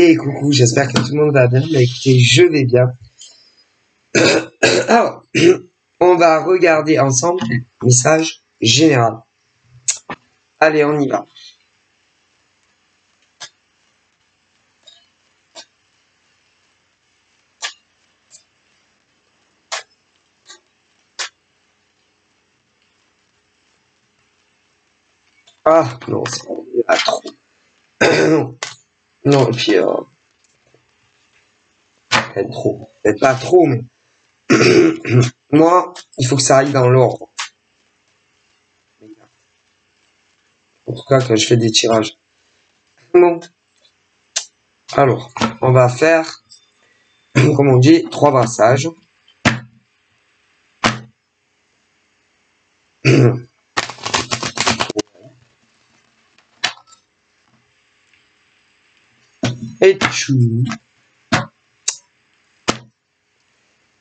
Et coucou, j'espère que tout le monde va bien. Bah écoutez, je vais bien. Alors, on va regarder ensemble le message général. Allez, on y va. Ah, non, c'est pas trop. Non, non, et puis, peut-être trop. Peut-être pas trop, mais moi, il faut que ça aille dans l'ordre. En tout cas, quand je fais des tirages. Bon. Alors, on va faire, comme on dit, 3 brassages. Et tchou.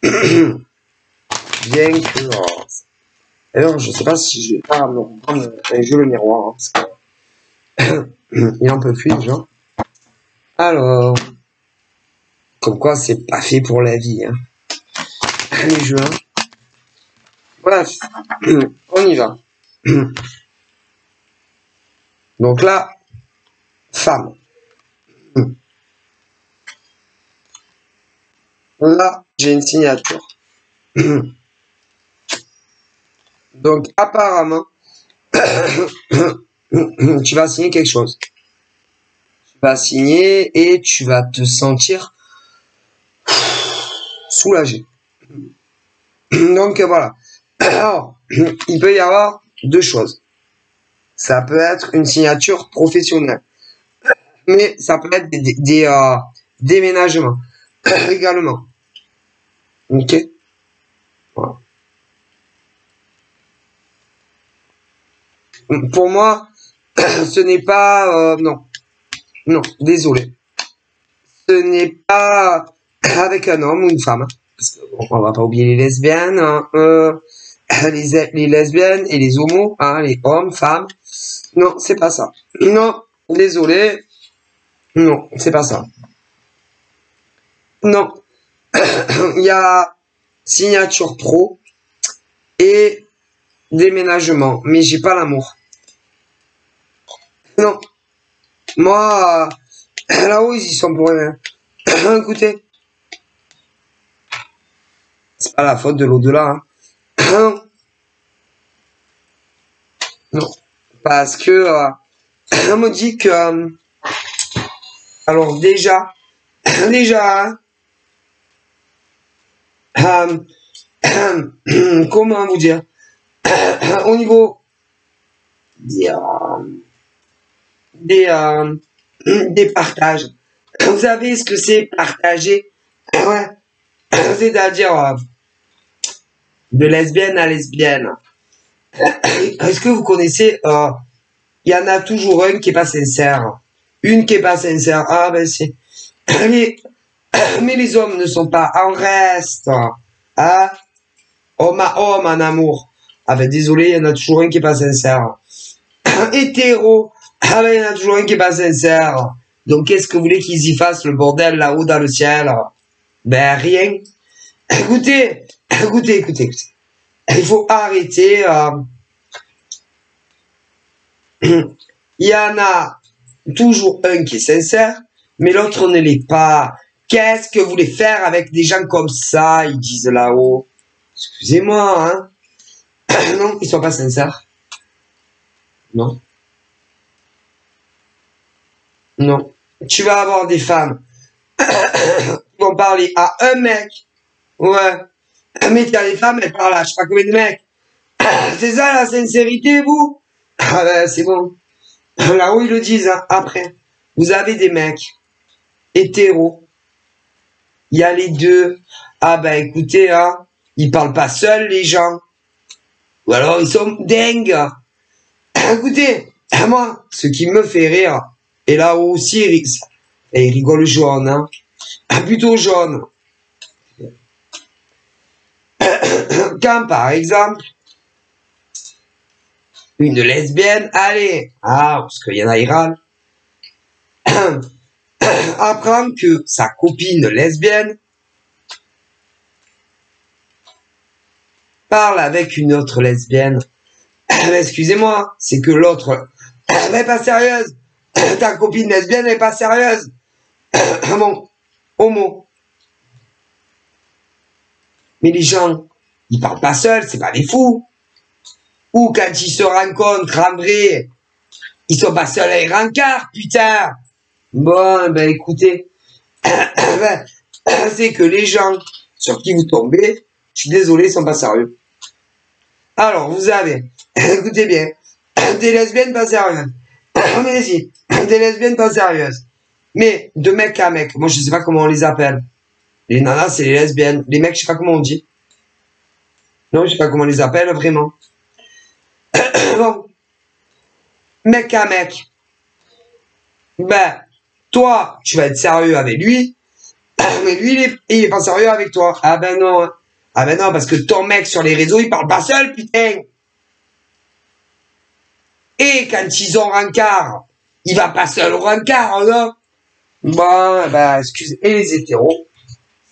Bien que... Alors, je sais pas si je vais pas me reprendre un jeu le miroir, hein, parce que il en peut plus déjà. Alors, comme quoi c'est pas fait pour la vie, hein. Les jeux, hein. Bref, on y va. Donc là, femme. Là, j'ai une signature. Donc apparemment, tu vas signer quelque chose. Tu vas signer et tu vas te sentir soulagé. Donc voilà. Alors, il peut y avoir 2 choses. Ça peut être une signature professionnelle, mais ça peut être des déménagements également. Ok. Voilà. Pour moi, ce n'est pas non, non, désolé. Ce n'est pas avec un homme ou une femme, parce que bon, on va pas oublier les lesbiennes, hein, les lesbiennes et les homos, hein, les hommes, femmes. Non, c'est pas ça. Non, désolé. Non, c'est pas ça. Non, il y a signature pro et déménagement, mais j'ai pas l'amour. Non, moi, là-haut, ils y sont pour rien. Écoutez, c'est pas la faute de l'au-delà, hein. Non, parce que on me dit que alors déjà comment vous dire, au niveau des des partages, vous savez ce que c'est partager? Ouais, c'est-à-dire de lesbienne à lesbienne. Est-ce que vous connaissez, il y en a toujours un qui est pas sincère, une qui est pas sincère. Ah ben c'est mais les hommes ne sont pas en reste, hein, homme à homme en amour. Ah ben désolé, il y en a toujours un qui est pas sincère. Hétéro, ah ben il y en a toujours un qui est pas sincère. Donc qu'est-ce que vous voulez qu'ils y fassent le bordel là-haut dans le ciel? Ben rien. Écoutez. Il faut arrêter. Il y en a toujours un qui est sincère, mais l'autre ne l'est pas. Qu'est-ce que vous voulez faire avec des gens comme ça? Ils disent là-haut. Excusez-moi, hein. Non, ils sont pas sincères. Non. Non. Tu vas avoir des femmes qui vont parler à un mec. Ouais. Mais t'as des femmes, elles parlent à je sais pas combien de mecs. C'est ça la sincérité, vous? Ah ben, c'est bon. Là-haut, ils le disent, hein, après. Vous avez des mecs hétéros. Il y a les deux. Ah ben, écoutez, hein, ils parlent pas seuls, les gens. Ou alors, ils sont dingues. Écoutez, moi, ce qui me fait rire, et là-haut aussi, il rigole jaune, hein. Plutôt jaune. Quand, par exemple, une lesbienne, allez, parce qu'il y en a, ils râlent. apprend que sa copine lesbienne parle avec une autre lesbienne. Excusez-moi, c'est que l'autre n'est pas sérieuse. Ta copine lesbienne n'est pas sérieuse. Bon, homo. Mais les gens, ils parlent pas seuls, c'est pas des fous. Ou quand ils se rencontrent en vrai, ils sont pas seuls à les rencarts, putain. Bon, ben écoutez, c'est que les gens sur qui vous tombez, je suis désolé, ils sont pas sérieux. Alors, vous avez, écoutez bien, des lesbiennes pas sérieuses. Mais si, des lesbiennes pas sérieuses. Mais de mec à mec, moi je sais pas comment on les appelle. Les nanas, c'est les lesbiennes. Les mecs, je sais pas comment on dit. Non, je sais pas comment on les appelle, vraiment. Bon. Mec à mec. Ben, toi, tu vas être sérieux avec lui. Mais lui, il est pas sérieux avec toi. Ah ben non. Ah ben non, parce que ton mec sur les réseaux, il parle pas seul, putain. Et quand ils ont rencard, il va pas seul au rencard, non? Bon, ben, excusez. Et les hétéros,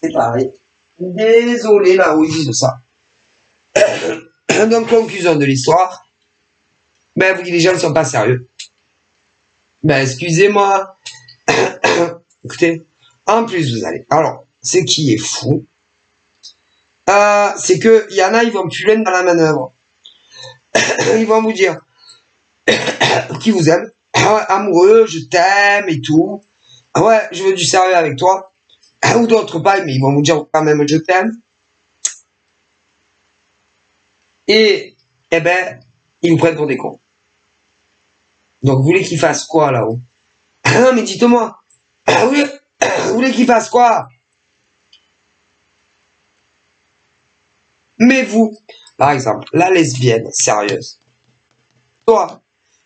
c'est pareil. Désolé, là où ils disent ça. Donc, conclusion de l'histoire. Ben, les gens ne sont pas sérieux. Ben, excusez-moi. Écoutez, en plus, vous allez. Alors, ce qui est fou, c'est que y en a, ils vont plus loin dans la manœuvre. Ils vont vous dire qui vous aime, amoureux, je t'aime et tout. Ouais, je veux du sérieux avec toi. Ou d'autres pas, mais ils vont vous dire quand même je t'aime. Et, eh ben, ils vous prennent pour des cons. Donc, vous voulez qu'ils fassent quoi là-haut? Ah non, mais dites-moi. Vous voulez qu'ils fassent quoi? Mais vous, par exemple, la lesbienne sérieuse. Toi,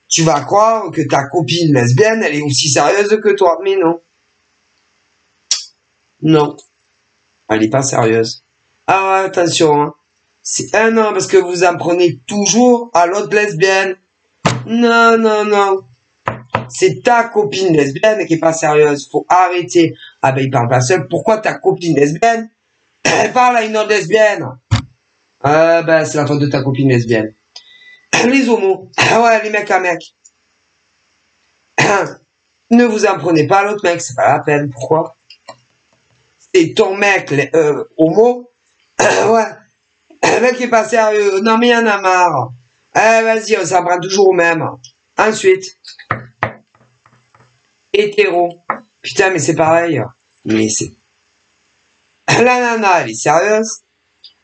tu vas croire que ta copine lesbienne, elle est aussi sérieuse que toi. Mais non. Non. Elle n'est pas sérieuse. Ah ouais, attention, hein. C'est un an parce que vous en prenez toujours à l'autre lesbienne. Non, non, non. C'est ta copine lesbienne qui est pas sérieuse. Faut arrêter. Ah ben, il parle pas seul. Pourquoi ta copine lesbienne, elle parle à une autre lesbienne? Ah ben, c'est la faute de ta copine lesbienne. Les homos. Ah ouais, les mecs à mecs. Ne vous en prenez pas à l'autre mec, c'est pas la peine. Pourquoi? C'est ton mec, homo. Ouais. Le mec est pas sérieux. Non mais il y en a marre. Vas-y, on s'en prend toujours au même. Ensuite. Hétéro. Putain, mais c'est pareil. Mais c'est... La nana, elle est sérieuse.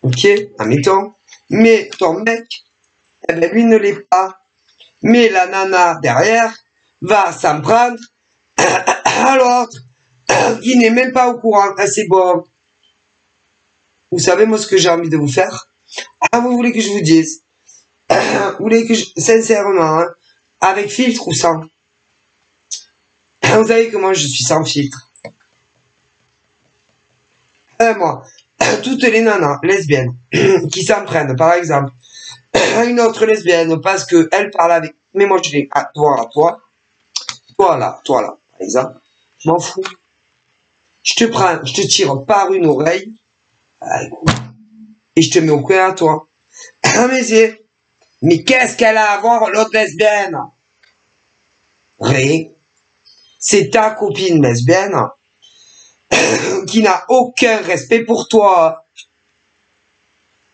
Ok, admettons. Mais ton mec, eh ben, lui ne l'est pas. Mais la nana derrière va s'en prendre à l'autre qui n'est même pas au courant. Ah, c'est bon. Vous savez, moi, ce que j'ai envie de vous faire? Ah, vous voulez que je vous dise? Vous voulez que je... Sincèrement, hein, avec filtre ou sans? Vous savez que moi, je suis sans filtre. Moi, toutes les nanas lesbiennes qui s'en prennent, par exemple, à une autre lesbienne parce qu'elle parle avec... Mais moi, je dis à toi, toi là, par exemple, je m'en fous. Je te prends, je te tire par une oreille, et je te mets au coin à toi. Ah, mais qu'est-ce qu'elle a à voir l'autre lesbienne? Rien. C'est ta copine lesbienne qui n'a aucun respect pour toi.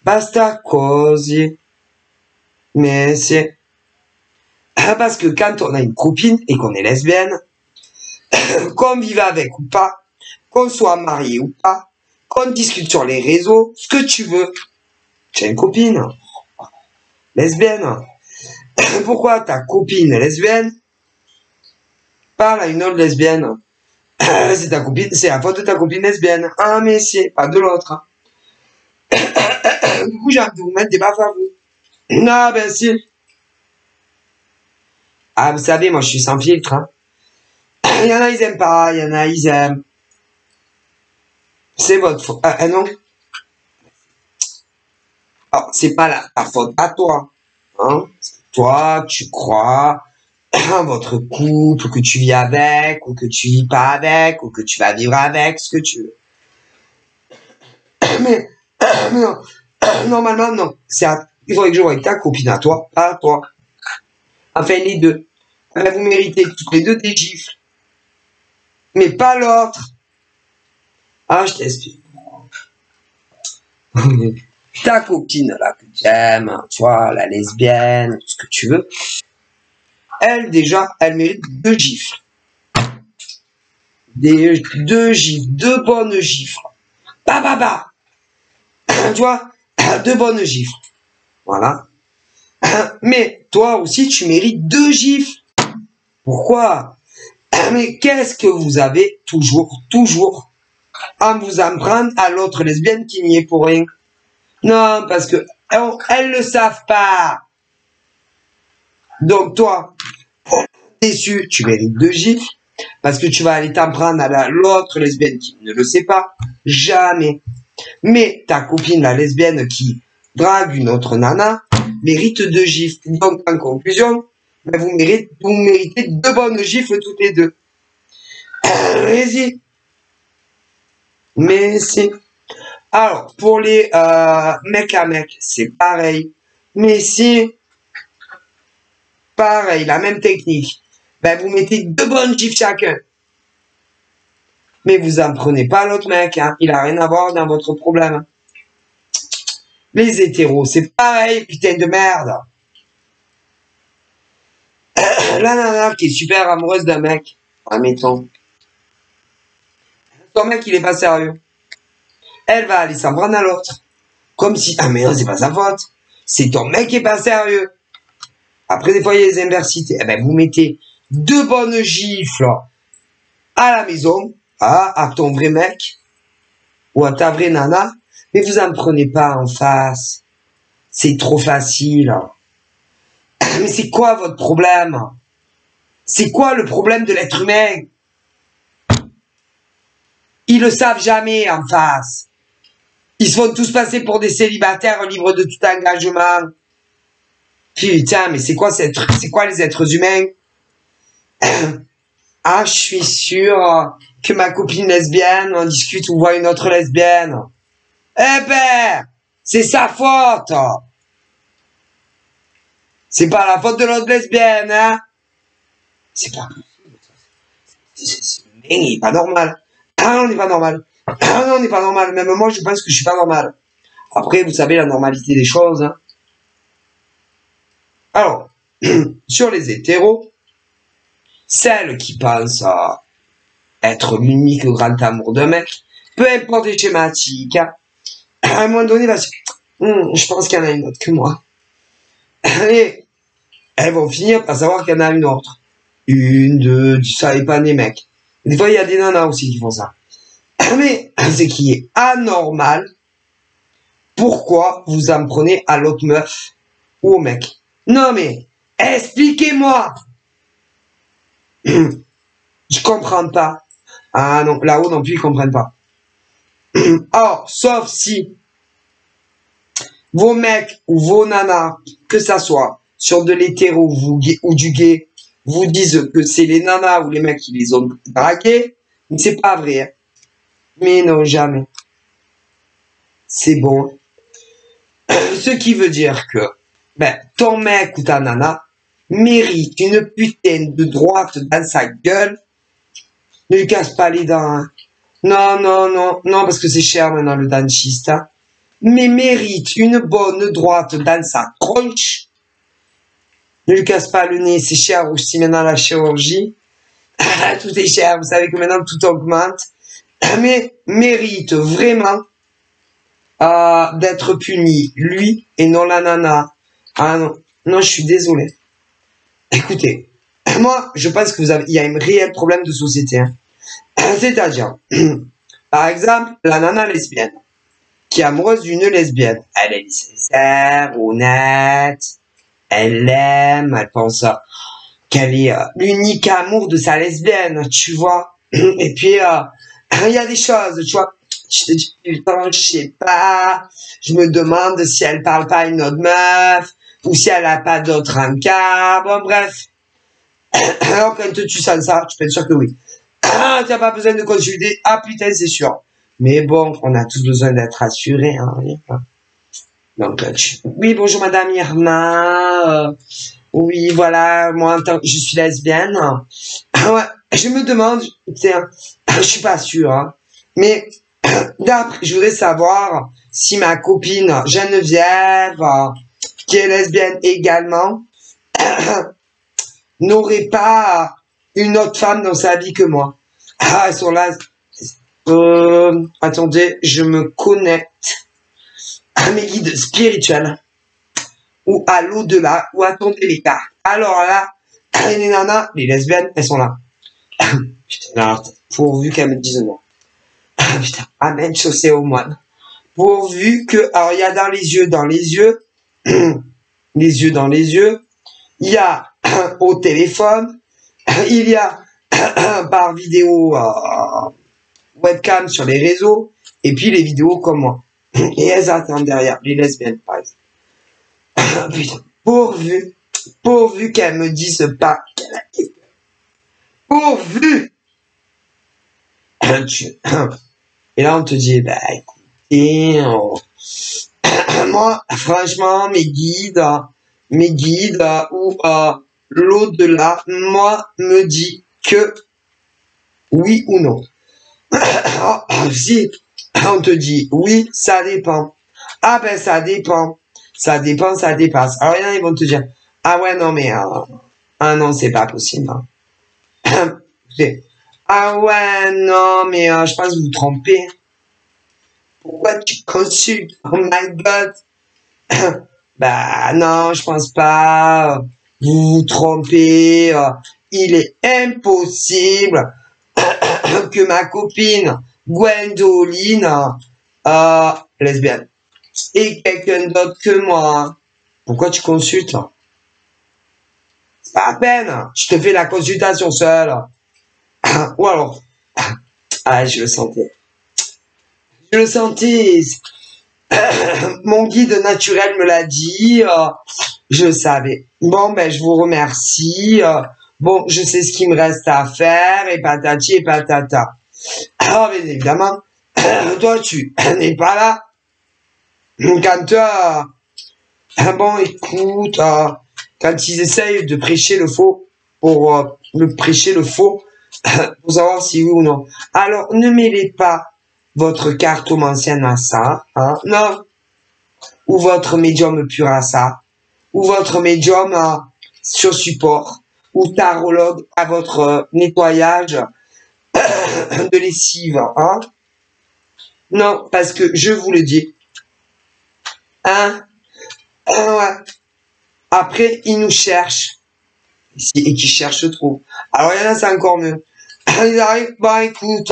Basta così. Mais c'est... Parce que quand on a une copine et qu'on est lesbienne, qu'on vive avec ou pas, qu'on soit marié ou pas, qu'on discute sur les réseaux, ce que tu veux, tu as une copine lesbienne. Pourquoi ta copine lesbienne parle à une autre lesbienne? C'est ta copine, c'est la faute de ta copine lesbienne. Ah mais c'est pas de l'autre. Du coup j'ai envie de vous mettre des baffes à vous. Non ben si. Ah vous savez, moi je suis sans filtre. Hein. Il y en a ils aiment pas, il y en a ils aiment. C'est votre faute. Non. Alors, c'est pas ta faute à toi. Hein. Toi, tu crois votre couple, que tu vis avec, ou que tu vis pas avec, ou que tu vas vivre avec, ce que tu veux. Mais non, normalement, non. Il faudrait que je voie ta copine à toi, pas à toi. Enfin, les deux. Vous méritez toutes les deux des gifles. Mais pas l'autre. Ah, je t'explique. Ta copine, là, que tu aimes, tu vois, la lesbienne, ce que tu veux. Elle, déjà, elle mérite 2 gifles. 2 gifles, 2 bonnes gifles. Bah. Tu vois, 2 bonnes gifles. Voilà. Mais toi aussi, tu mérites 2 gifles. Pourquoi? Mais qu'est-ce que vous avez toujours à vous en prendre à l'autre lesbienne qui n'y est pour rien? Non, parce que elles le savent pas. Donc toi, déçu, tu mérites 2 gifles. Parce que tu vas aller t'en prendre à l'autre lesbienne qui ne le sait pas. Jamais. Mais ta copine, la lesbienne qui drague une autre nana, mérite 2 gifles. Donc, en conclusion, ben, vous méritez 2 bonnes gifles toutes les deux. Allez-y. Mais si. Alors, pour les mecs à mecs, c'est pareil. Mais si. Pareil, la même technique. Ben, vous mettez 2 bonnes gifles chacun. Mais vous en prenez pas l'autre mec, hein. Il a rien à voir dans votre problème. Les hétéros, c'est pareil, putain de merde. La nana qui est super amoureuse d'un mec, admettons. Ton mec, il est pas sérieux. Elle va aller s'en prendre à l'autre. Comme si, ah mais non, c'est pas sa faute. C'est ton mec qui est pas sérieux. Après, des fois, il y a des inversités. Eh ben, vous mettez 2 bonnes gifles à la maison, à ton vrai mec, ou à ta vraie nana, mais vous en prenez pas en face. C'est trop facile. Mais c'est quoi votre problème? C'est quoi le problème de l'être humain? Ils le savent jamais en face. Ils se font tous passer pour des célibataires libres de tout engagement. Putain, mais c'est quoi les êtres humains? Ah, je suis sûr que ma copine lesbienne, on discute ou voit une autre lesbienne. Eh ben, c'est sa faute. C'est pas la faute de l'autre lesbienne, hein? C'est pas possible. Il est pas normal. Ah non, on n'est pas normal. Ah non, on n'est pas normal. Même moi, je pense que je suis pas normal. Après, vous savez la normalité des choses. Hein. Alors, sur les hétéros, celles qui pensent être l'unique grand amour d'un mec, peu importe les schématiques, hein, à un moment donné, je pense qu'il y en a une autre que moi. Et elles vont finir par savoir qu'il y en a une autre. 1, 2, ça dépend des mecs. Des fois, il y a des nanas aussi qui font ça. Mais ce qui est anormal, pourquoi vous en prenez à l'autre meuf ou au mec? Non mais, expliquez-moi. Je comprends pas. Ah non, là-haut non plus, ils comprennent pas. Or, sauf si vos mecs ou vos nanas, que ça soit sur de l'hétéro ou du gay, vous disent que c'est les nanas ou les mecs qui les ont dragués, mais c'est pas vrai. Hein. Mais non, jamais. C'est bon. Ce qui veut dire que ton mec ou ta nana mérite une putain de droite dans sa gueule. Ne lui casse pas les dents. Hein. Non, parce que c'est cher maintenant le dentiste. Hein. Mais mérite une bonne droite dans sa tronche. Ne lui casse pas le nez, c'est cher aussi maintenant la chirurgie. Tout est cher, vous savez que maintenant tout augmente. Mais mérite vraiment d'être puni, lui et non la nana. Ah non, je suis désolé. Écoutez, moi, je pense que il y a un réel problème de société. Hein. C'est-à-dire, par exemple, la nana lesbienne, qui est amoureuse d'une lesbienne. Elle est sincère, honnête, elle l'aime, elle pense qu'elle est l'unique amour de sa lesbienne, tu vois. Et puis, il y a des choses, tu vois. Je te dis, putain, je sais pas. Je me demande si elle parle pas à une autre meuf, ou si elle a pas d'autre encart. Bon, bref. Alors quand tu sens ça, tu peux être sûr que oui. Ah, tu n'as pas besoin de consulter. Ah putain, c'est sûr. Mais bon, on a tous besoin d'être rassurés. Hein. Donc, oui, bonjour Madame Irma. Oui, voilà, moi, je suis lesbienne. Ouais, je me demande, tiens, je suis pas sûre, hein, mais d'après, je voudrais savoir si ma copine Geneviève, qui est lesbienne également, n'aurait pas une autre femme dans sa vie que moi. Ah, elles sont là. Attendez, je me connecte à mes guides spirituels ou à l'au-delà ou attendez les cartes. Alors là, les nanas, les lesbiennes, elles sont là. Putain, alors, pourvu qu'elles me disent non. Putain, amen, chaussée au moine. Pourvu que, alors il y a dans les yeux, les yeux dans les yeux, il y a au téléphone, il y a par vidéo webcam sur les réseaux, et puis les vidéos comme moi. Et elles attendent derrière, les lesbiennes par exemple. Putain, pourvu qu'elles me disent pas qu'elle a... Pourvu. Et là on te dit, bah écoutez, moi franchement mes guides ou l'au-delà, moi me dit que oui ou non. Si on te dit oui, ça dépend. Ah ben ça dépend. Ça dépend, ça dépasse. Alors il y en a, ils vont te dire, ah ouais non mais ah non c'est pas possible. Hein. Ah ouais non mais je pense que vous vous trompez. Pourquoi tu consultes? Oh my god. Bah non, je pense pas. Vous vous trompez. Il est impossible que ma copine Gwendoline, lesbienne, et quelqu'un d'autre que moi. Pourquoi tu consultes? C'est pas la peine. Je te fais la consultation seule. Ou alors, ah, je le sentais. Je le sentais. Mon guide naturel me l'a dit. Je le savais. Bon, ben, je vous remercie. Bon, je sais ce qu'il me reste à faire. Et patati et patata. Alors, bien évidemment, toi, tu n'es pas là. Quand, bon, écoute, quand ils essayent de prêcher le faux, pour prêcher le faux, pour savoir si oui ou non. Alors, ne mêlez pas votre cartomancienne à ça, hein, non, ou votre médium pur à ça, ou votre médium sur support, ou tarologue à votre nettoyage de lessive, hein. Non, parce que je vous le dis, hein, ouais. Après, ils nous cherchent, et qui cherchent trop. Alors, il y en a, c'est encore mieux. Ils arrivent, bah écoute,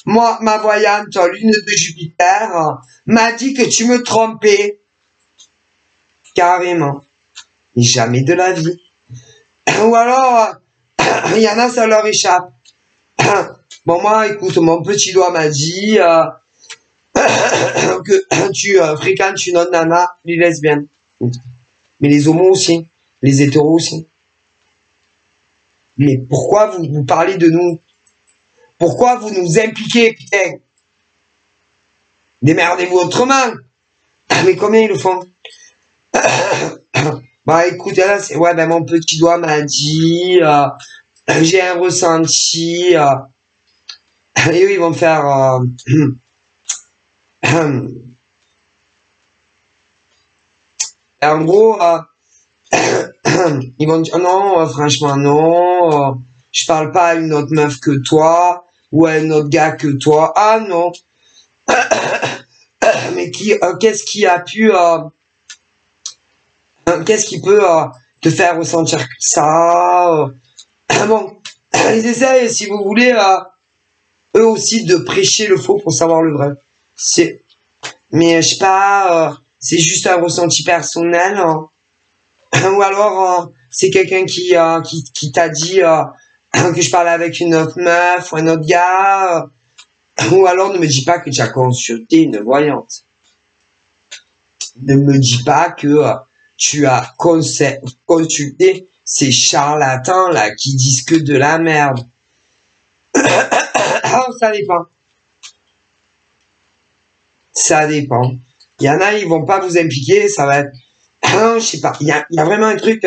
moi, ma voyante, lune de Jupiter, m'a dit que tu me trompais. Carrément. Jamais de la vie. Ou alors, il y en a, ça leur échappe. Bon, moi, écoute, mon petit doigt m'a dit que tu fréquentes une autre nana, les lesbiennes. Mais les homos aussi. Les hétéros aussi. Mais pourquoi vous parlez de nous? Pourquoi vous nous impliquez, putain? Démerdez-vous autrement. Mais combien ils le font? Bah écoutez, là, c'est... Ouais, ben mon petit doigt m'a dit... j'ai un ressenti... et eux, ils vont faire... en gros... ils vont dire, non, franchement, non... je parle pas à une autre meuf que toi... ou à un autre gars que toi. Ah non. Mais qu'est-ce qui a pu... qu'est-ce qui peut te faire ressentir ça? Bon, ils essayent, si vous voulez, eux aussi, de prêcher le faux pour savoir le vrai. Mais je sais pas, c'est juste un ressenti personnel. Hein. Ou alors, c'est quelqu'un qui t'a dit que je parlais avec une autre meuf ou un autre gars. Ou alors, ne me dis pas que tu as consulté une voyante. Ne me dis pas que tu as consulté ces charlatans là qui disent que de la merde. Alors, ça dépend. Ça dépend. Il y en a, ils vont pas vous impliquer, ça va être... Non, je sais pas. Il y a vraiment un truc...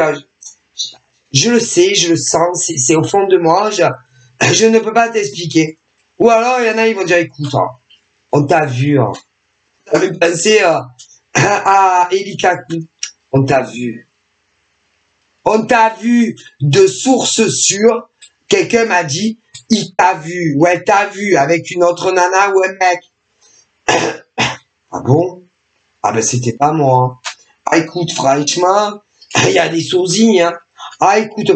je le sais, je le sens, c'est au fond de moi, je ne peux pas t'expliquer. Ou alors, il y en a, ils vont dire, écoute, hein, on t'a vu, hein. On avait pensé à Elikaku. On t'a vu. On t'a vu de source sûre. Quelqu'un m'a dit, il t'a vu, ou elle t'a vu avec une autre nana ou un mec. Ah bon? Ah ben c'était pas moi. Ah écoute, franchement, il y a des sourcils, hein. Ah écoute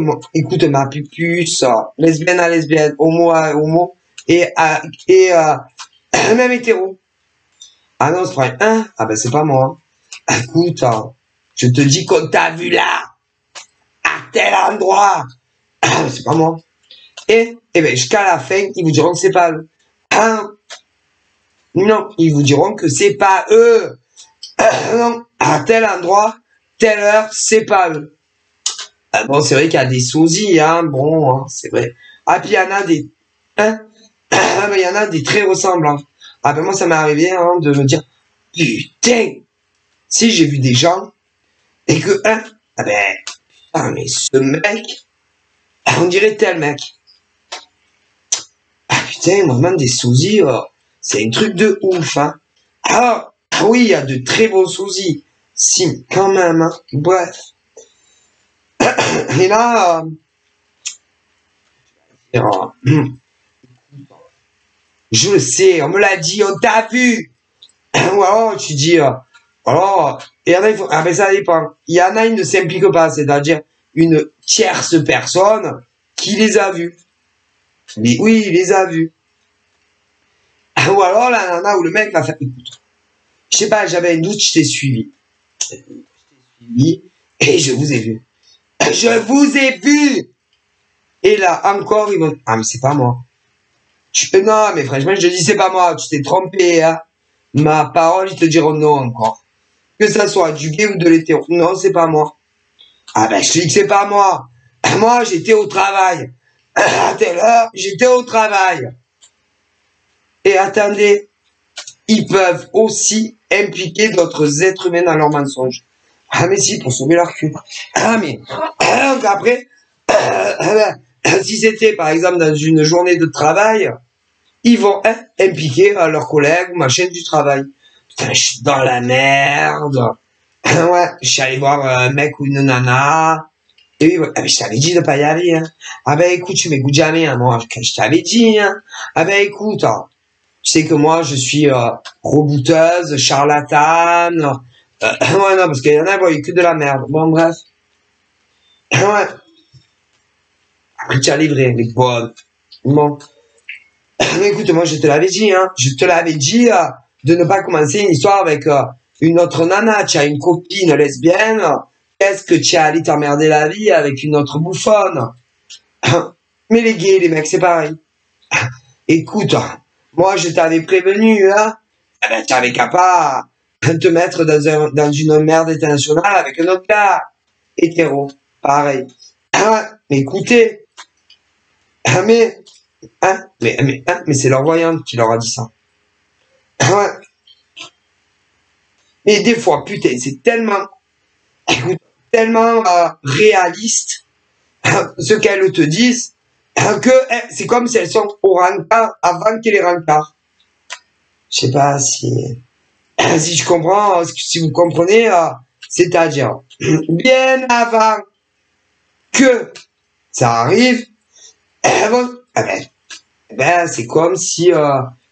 ma pupuce, lesbienne à lesbienne, homo à homo, et même hétéro. Ah non, c'est vrai, hein? Ah ben c'est pas moi. Écoute, hein, je te dis qu'on t'a vu là, à tel endroit. Ah, ben, c'est pas moi. Et ben jusqu'à la fin, ils vous diront que c'est pas eux. Hein? Non, ils vous diront que c'est pas eux. Non, à tel endroit, telle heure, c'est pas eux. Bon, c'est vrai qu'il y a des sosies, hein, bon, hein, c'est vrai. Ah, puis il y en a des... Hein? Ah, ben, il y en a des très ressemblants. Ah, ben moi, ça m'est arrivé hein, de me dire, putain, si j'ai vu des gens, et que, hein, ah ben, ah, mais ce mec, on dirait tel mec. Ah, putain, vraiment des sosies, c'est un truc de ouf, hein. Ah oui, il y a de très bons sosies. Si, quand même, hein. Bref. Et là, je le sais, on me l'a dit, on t'a vu. Ou alors, tu dis, alors, il y en a, ah ben ça dépend. Il y en a, ils ne s'impliquent pas, c'est-à-dire une tierce personne qui les a vus. Mais oui, il les a vus. Ou alors, la nana ou le mec va faire, écoute, je sais pas, j'avais un doute, je t'ai suivi. Et je vous ai vu. Je vous ai vu. Et là, encore, ils vont... Ah, mais c'est pas moi. Non, mais franchement, je dis c'est pas moi. Tu t'es trompé, hein. Ma parole, ils te diront non encore. Que ça soit du gay ou de l'hétéro. Non, c'est pas moi. Ah ben, je te dis que c'est pas moi. Moi, j'étais au travail. À telle heure, j'étais au travail. Et attendez, ils peuvent aussi impliquer d'autres êtres humains dans leurs mensonges. Ah mais si, pour sauver leur cul. Ah mais, donc après, si c'était par exemple dans une journée de travail, ils vont impliquer leurs collègues ou machin du travail. Putain, je suis dans la merde. Ouais, je suis allé voir un mec ou une nana. Et oui, ah, mais je t'avais dit de pas y aller. Hein. Ah ben écoute, tu m'écoutes jamais, hein, moi, je t'avais dit. Hein. Ah ben écoute, hein, tu sais que moi, je suis rebouteuse, charlatane. Ouais, non, parce qu'il y en a, il y a que de la merde. Bon, bref. Ouais. Après, tu as livré, les bonnes. Bon. Mais écoute, moi, je te l'avais dit, hein. Je te l'avais dit de ne pas commencer une histoire avec une autre nana. Tu as une copine lesbienne. Qu'est-ce que tu as allé t'emmerder la vie avec une autre bouffonne? Mais les gays, les mecs, c'est pareil. Écoute, moi, je t'avais prévenu, hein. Eh ben, tu avais qu'à pas te mettre dans une merde internationale avec un autre gars. Hétéro. Pareil. Mais écoutez. Mais c'est leur voyante qui leur a dit ça. Ouais. Mais des fois, putain, c'est tellement, écoute, tellement réaliste ce qu'elles te disent que c'est comme si elles sont au rencard avant qu'il y ait les rencards. Je sais pas si je comprends, si vous comprenez, c'est-à-dire bien avant que ça arrive, elles vont, c'est comme si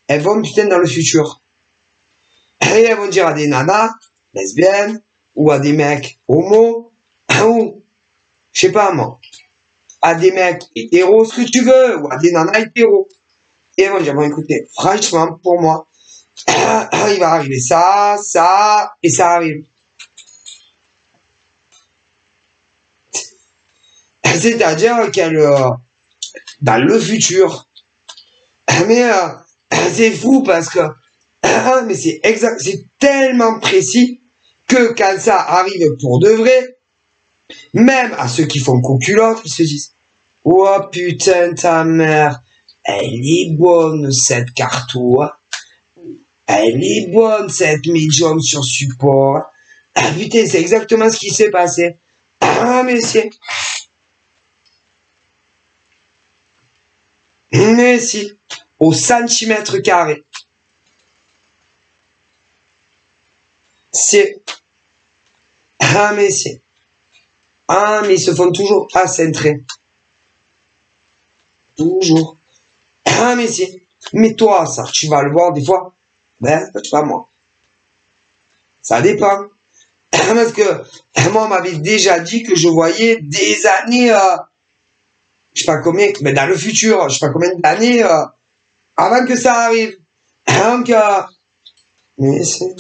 elles vont putain dans le futur. Et elles vont dire à des nanas lesbiennes ou à des mecs homo ou je sais pas moi, à des mecs hétéros, ce que tu veux, ou à des nanas hétéros. Et elles vont dire, bon écoutez, franchement, pour moi, il va arriver ça, et ça arrive. C'est-à-dire qu'elle, dans le futur, mais c'est fou parce que, mais c'est exact, c'est tellement précis que quand ça arrive pour de vrai, Même à ceux qui font coculotte, ils se disent, oh putain, ta mère, elle est bonne cette carto, hein. Elle est bonne cette médium sur support. Ah putain, c'est exactement ce qui s'est passé. Ah messieurs. Mais si, au centimètre carré. C'est... Ah mais si. Ah mais ils se font toujours accentrer. Toujours. Ah mais si. Mais toi, ça, tu vas le voir des fois. Ben, c'est pas moi. Ça dépend. Parce que moi, on m'avait déjà dit que je voyais des années, je sais pas combien, mais dans le futur, je sais pas combien d'années avant que ça arrive. Donc, mais c'est...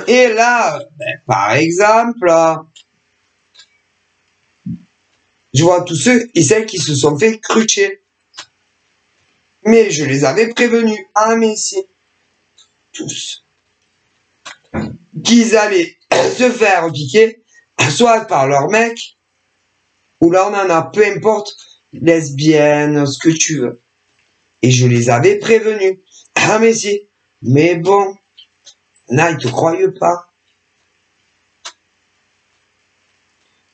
Et là, ben, par exemple, je vois tous ceux et celles qui se sont fait crucher. Mais je les avais prévenus. Ah, mais c'est tous. Qu'ils allaient se faire piquer, soit par leur mec, ou leur nana, peu importe, lesbienne, ce que tu veux. Et je les avais prévenus. Ah, mais si. Mais bon, là, ils te croient pas.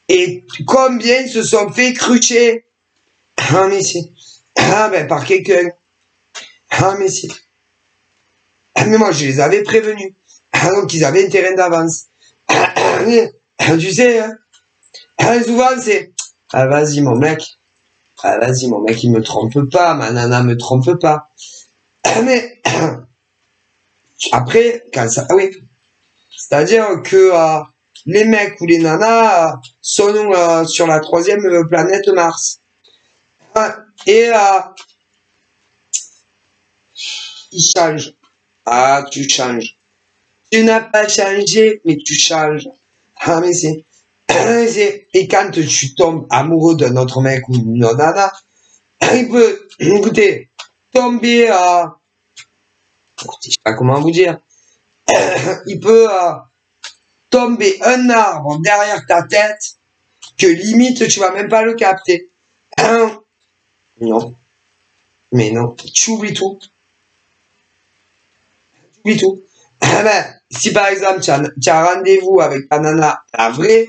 Et combien ils se sont fait crucher? Ah, mais si. Ah, ben, par quelqu'un. Ah, mais si. Ah, mais moi, je les avais prévenus. Ah, donc, ils avaient un terrain d'avance. Tu sais, hein, souvent, c'est... Ah, vas-y, mon mec. Ah, vas-y, mon mec, il me trompe pas. Ma nana me trompe pas. Ah, mais... Après, quand ça... Ah oui. C'est-à-dire que les mecs ou les nanas sont sur la 3e planète Mars. Et ils changent. Ah, tu changes. Tu n'as pas changé, mais tu changes. Ah, mais c'est... Et quand tu tombes amoureux d'un autre mec ou d'une nana, il peut, écoutez, tomber écoutez, je sais pas comment vous dire. Il peut tomber un arbre derrière ta tête que limite tu vas même pas le capter. Non. Mais non, tu oublies tout. Tu oublies tout. Ben, si par exemple tu as rendez-vous avec ta nana la vraie,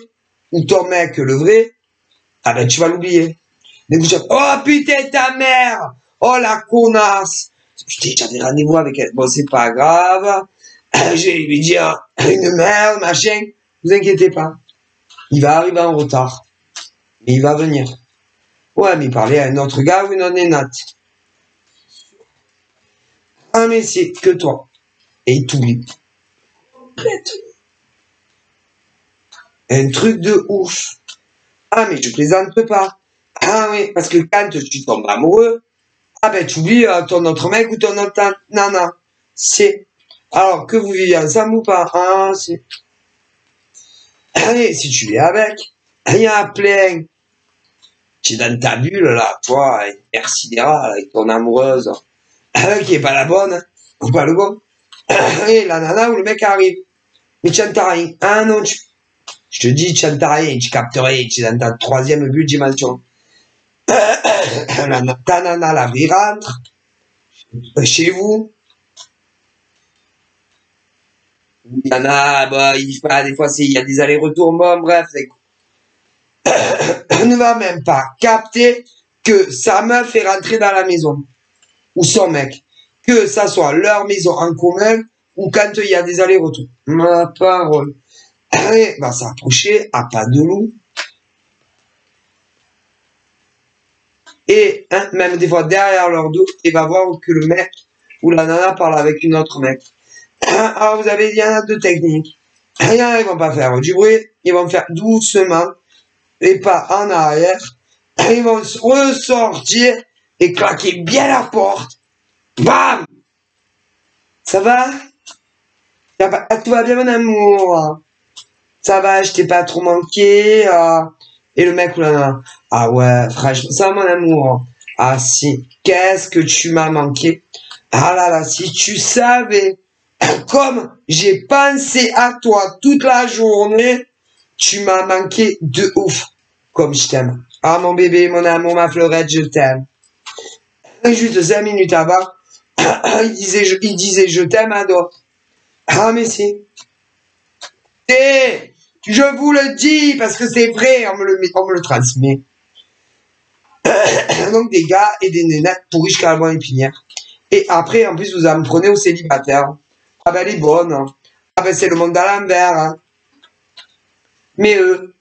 ou ton mec le vrai, ah ben tu vas l'oublier. Oh putain ta mère, oh la connasse. Putain, j'avais rendez-vous avec elle. Bon, c'est pas grave. Je vais lui dire une merde, machin. Vous inquiétez pas. Il va arriver en retard. Mais il va venir. Ouais, mais il parlait à un autre gars ou une autre nénate. Ah, mais c'est que toi. Et il t'oublie. Un truc de ouf. Ah, mais je plaisante pas. Ah oui, parce que quand tu tombes amoureux, ah ben tu oublies ton autre mec ou ton autre nana. C'est. Alors que vous vivez ensemble ou pas. Ah, c'est. Allez, si tu es avec, il y a plein. Tu es dans ta bulle là, toi, intersidérale avec ton amoureuse. Qui est pas la bonne, hein, ou pas le bon. Et la nana ou le mec arrive. Mais tu n'entends rien. Ah non, je te dis, tu n'entends rien, tu captes rien, tu es dans ta 3e bulle dimension. Ta nana, la vie rentre chez vous. Il y en a, bah, des fois, il y a des allers-retours, bon, bref, ne va même pas capter que sa meuf est rentrée dans la maison, ou son mec, que ça soit leur maison en commun, ou quand il y a des allers-retours. Ma parole. Elle va s'approcher à pas de loup. Et même des fois derrière leur dos, il va voir que le mec ou la nana parle avec une autre mec. Alors vous avez, il y en a 2 techniques. Ils vont pas faire du bruit, ils vont faire doucement, et pas en arrière. Ils vont ressortir et claquer bien la porte. Bam! Ça va? Tout va bien mon amour? Ça va, je t'ai pas trop manqué? Et le mec ou la nana, ah ouais, franchement, ça mon amour. Ah si, qu'est-ce que tu m'as manqué? Ah là là, si tu savais Comme j'ai pensé à toi toute la journée, tu m'as manqué de ouf. Comme je t'aime. Ah, mon bébé, mon amour, ma fleurette, je t'aime. Juste 5 minutes avant, il disait je t'aime à d'autres. Ah, mais si. Et je vous le dis, parce que c'est vrai, on me le transmet. Donc, des gars et des nénettes pourris jusqu'à la bonne épinière. Et après, en plus, vous en prenez aux célibataires. Ah ben, elle est bonne. Hein. Ah ben, c'est le monde à l'envers. Hein. Mais eux,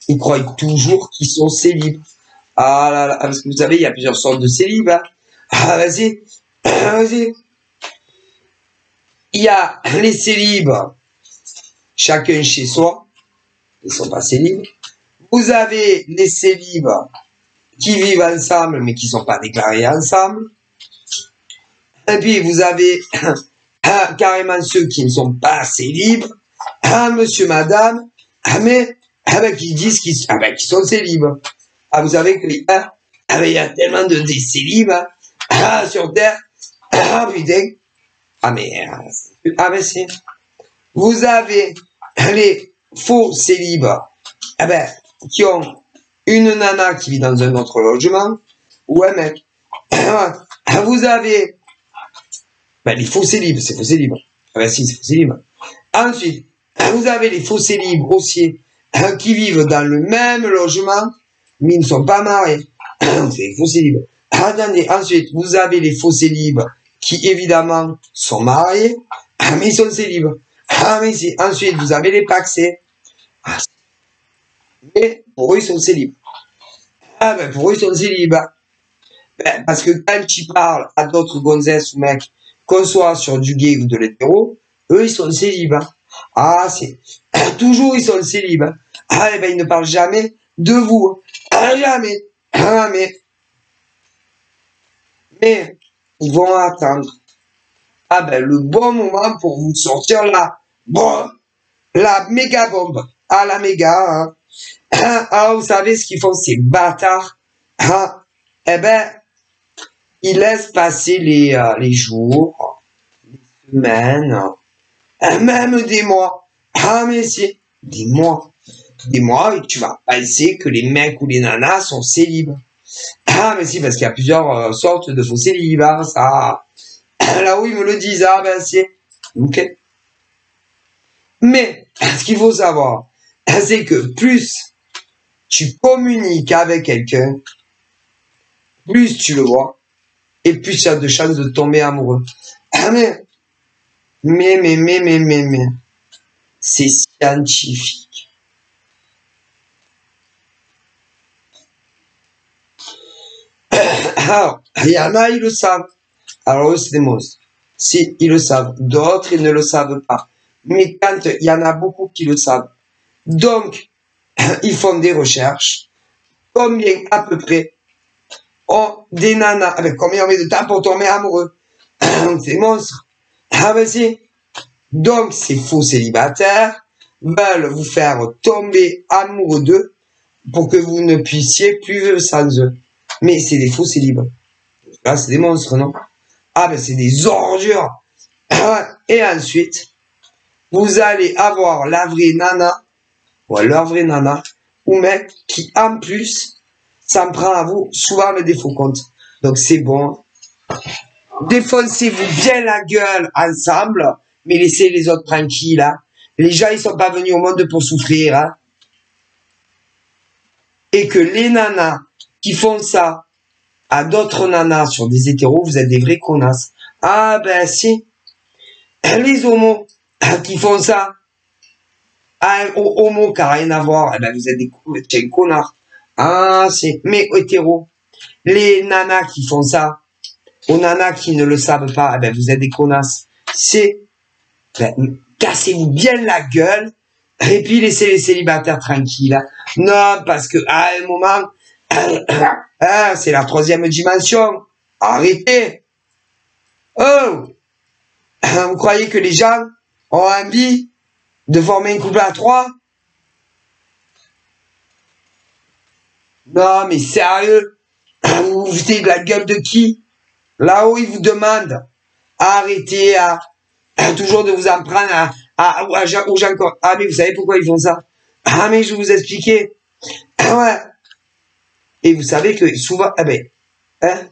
ils croient toujours qu'ils sont célibes. Ah là là, parce que vous savez, il y a plusieurs sortes de célibes. Hein. Ah, vas-y, vas-y. Il y a les célibes, chacun chez soi. Ils ne sont pas célibes. Vous avez les célibes qui vivent ensemble, mais qui ne sont pas déclarés ensemble. Et puis, vous avez carrément ceux qui ne sont pas célibes. Monsieur, madame, mais qui disent qu'ils sont célibes. Ah, vous savez qu'il y a tellement de célibes sur Terre. Ah, putain. Ah, mais c'est. Vous avez les faux célibes qui ont une nana qui vit dans un autre logement ou un mec. Vous avez les faux célibes, c'est faux célibes. Ah ben si, c'est faux célibes. Ensuite, vous avez les faux célibes aussi qui vivent dans le même logement, mais ils ne sont pas mariés. C'est les faux célibes. Attendez, ensuite, vous avez les faux célibes qui, évidemment, sont mariés, mais ils sont célibes. Ah, mais si. Ensuite, vous avez les paxés. Mais pour eux, ils sont célibes. Ah, ben, pour eux, ils sont célibes. Ben, parce que quand tu parles à d'autres gonzesses ou mecs, qu'on soit sur du gay ou de l'hétéro, eux, ils sont célibes. Ah, c'est. Toujours, ils sont célibes. Ah, eh ben, ils ne parlent jamais de vous. Ah, jamais. Jamais. Mais, ils vont attendre. Ah, ben, le bon moment pour vous sortir là. Bon. La méga bombe. Ah, la méga, hein. Alors, vous savez ce qu'ils font, ces bâtards? Hein? Eh ben, ils laissent passer les jours, les semaines, même des mois. Ah, mais si, des mois. Des mois, et tu vas penser que les mecs ou les nanas sont célibes. Ah, mais si, parce qu'il y a plusieurs sortes de faux célibes, hein, ça. Là où ils me le disent, ah, ben si. Ok. Mais, ce qu'il faut savoir, c'est que plus tu communiques avec quelqu'un, plus tu le vois, et plus tu as de chances de tomber amoureux. Ah, mais, c'est scientifique. Alors, il y en a, ils le savent. Alors, eux, c'est des monstres. Si, ils le savent. D'autres, ils ne le savent pas. Mais quand il y en a beaucoup qui le savent. Donc, ils font des recherches. Combien, à peu près, ont des nanas, avec combien on met de temps pour tomber amoureux? C'est des monstres. Ah, ben si. Donc, ces faux célibataires veulent vous faire tomber amoureux d'eux pour que vous ne puissiez plus vivre sans eux. Mais c'est des faux célibats. Là, c'est des monstres, non? Ah, ben, c'est des ordures. Et ensuite, vous allez avoir la vraie nana, ou leur vraie nana, ou mec, qui, en plus, s'en prend à vous, souvent avec des faux comptes. Donc, c'est bon. Défoncez-vous bien la gueule ensemble, mais laissez les autres tranquilles, hein. Les gens, ils sont pas venus au monde pour souffrir, hein. Et que les nanas qui font ça à d'autres nanas sur des hétéros, vous êtes des vrais connasses. Ah, ben, si. Les homos qui font ça à un homo qui n'a rien à voir, eh ben, vous êtes des connards. Ah, si. Mais hétéros, les nanas qui font ça aux nanas qui ne le savent pas, eh ben, vous êtes des connasses. C'est, ben, cassez-vous bien la gueule, et puis laissez les célibataires tranquilles. Hein. Non, parce que, à un moment, c'est la 3e dimension. Arrêtez. Oh, vous croyez que les gens ont envie de former un couple à 3? Non, mais sérieux, vous vous foutez de la gueule de qui? Là-haut, ils vous demandent, arrêtez, toujours de vous en prendre aux gens comme... Ah, mais vous savez pourquoi ils font ça? Ah, mais je vais vous expliquer. Ah, ouais. Et vous savez que souvent, ah ben, hein,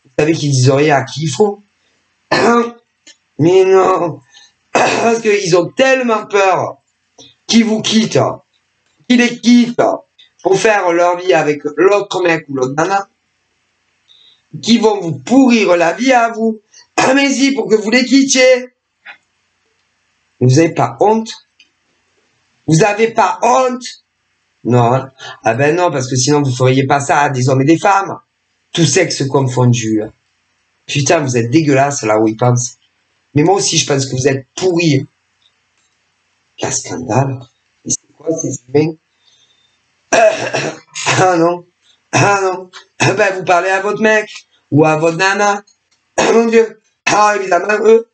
vous savez qu'ils disent rien à qui il faut. Mais non. Parce qu'ils ont tellement peur qu'ils vous quittent, qu'ils les quittent pour faire leur vie avec l'autre mec ou l'autre nana, qui vont vous pourrir la vie à vous. Ah, mais si, pour que vous les quittiez. Vous n'avez pas honte? Vous n'avez pas honte? Non. Ah ben non, parce que sinon vous feriez pas ça à des hommes et des femmes. Tous sexes confondus. Putain, vous êtes dégueulasse là où ils pensent. Mais moi aussi, je pense que vous êtes pourris. Quel scandale. Mais c'est quoi ces humains? Ah non. Ah non. Ben vous parlez à votre mec. Ou à votre nana. Ah mon Dieu. Ah évidemment, eux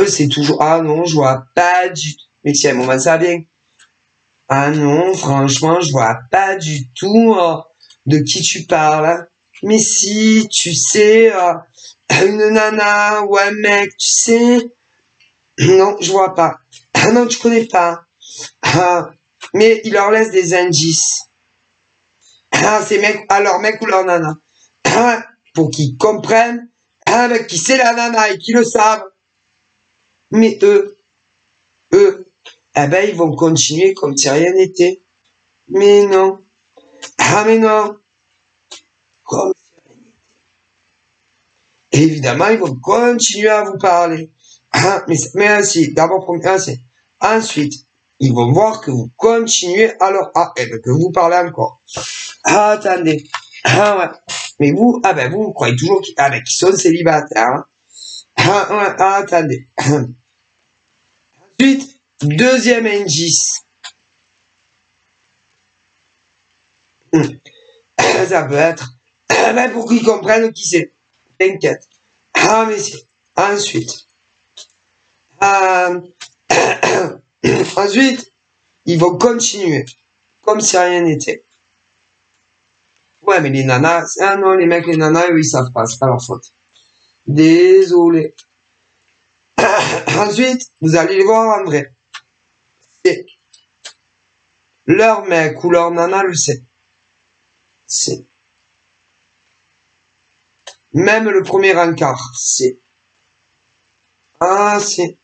c'est toujours... Ah non, je vois pas du tout. Mais tiens, bon, ben ça vient. Ah non, franchement, je vois pas du tout de qui tu parles. Mais si, tu sais, une nana ou un mec, tu sais. Non, je vois pas. Ah non, tu connais pas. Ah, mais il leur laisse des indices. Ah, ces mecs, à leur mec ou leur nana. Ah, pour qu'ils comprennent avec qui c'est la nana et qu'ils le savent. Mais eux, eh ben, ils vont continuer comme si rien n'était. Mais non. Ah, mais non. Comme si rien n'était. Et évidemment, ils vont continuer à vous parler. Ah, mais ainsi, d'abord, ainsi. Ensuite, ils vont voir que vous continuez alors, que vous parlez encore. Ah, attendez. Ah, ouais. Mais vous, ah ben, vous croyez toujours qu'ils sont célibataires, hein. Ah, ouais, attendez. Ensuite, deuxième indice. Ça peut être, ben, pour qu'ils comprennent qui c'est. T'inquiète. Ah, mais c'est. Ensuite. Ensuite, ils vont continuer. Comme si rien n'était. Ouais, mais les nanas, ah non, les mecs, les nanas, eux, ils savent pas, c'est pas leur faute. Désolé. Ensuite, vous allez les voir en vrai. C'est leur mec ou leur nana le sait. C'est. Même le premier encart, c'est. Ah, c'est.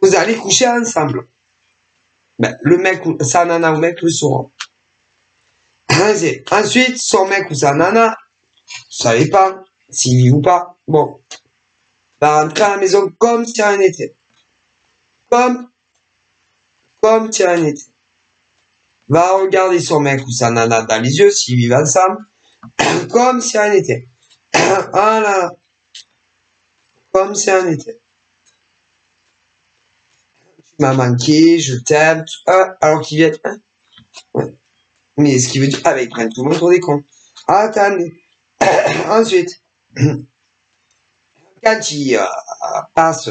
Vous allez coucher ensemble. Ben, le mec ou sa nana ou mec le sauront. Ensuite, son mec ou sa nana, vous savez pas s'il vit ou pas. Bon, va rentrer à la maison comme si rien n'était. Comme si rien n'était. Va regarder son mec ou sa nana dans les yeux s'ils vivent ensemble, comme si rien n'était. Ah là là. Comme si rien n'était. Tu m'as manqué, je t'aime. Alors qu'ils viennent. Ouais. Mais ce qui veut dire, ah, ben, ils prennent tout le monde pour des cons. Attendez. Ensuite, quand ils passent,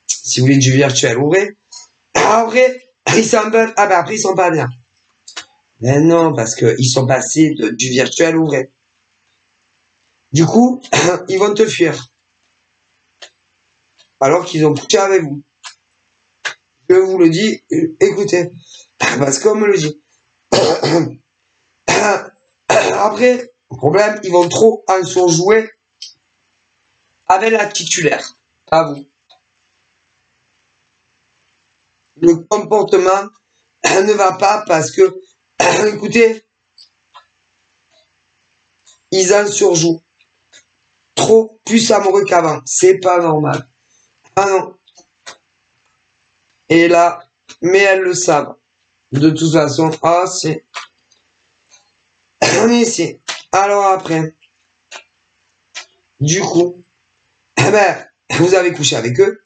si vous voulez, du virtuel au vrai, après, ils s'en veulent. Ah, ben, après, ils sont pas bien. Mais non, parce qu'ils sont passés du virtuel au vrai. Du coup, ils vont te fuir. Alors qu'ils ont couché avec vous. Je vous le dis, écoutez. Parce qu'on me le dit. Après, problème, ils vont trop en surjouer avec la titulaire. À vous. Le comportement ne va pas parce que, écoutez, ils en surjouent. Trop plus amoureux qu'avant. C'est pas normal. Ah non. Et là, mais elles le savent. De toute façon, ah, c'est... On est ici. Alors après, du coup, eh ben, vous avez couché avec eux.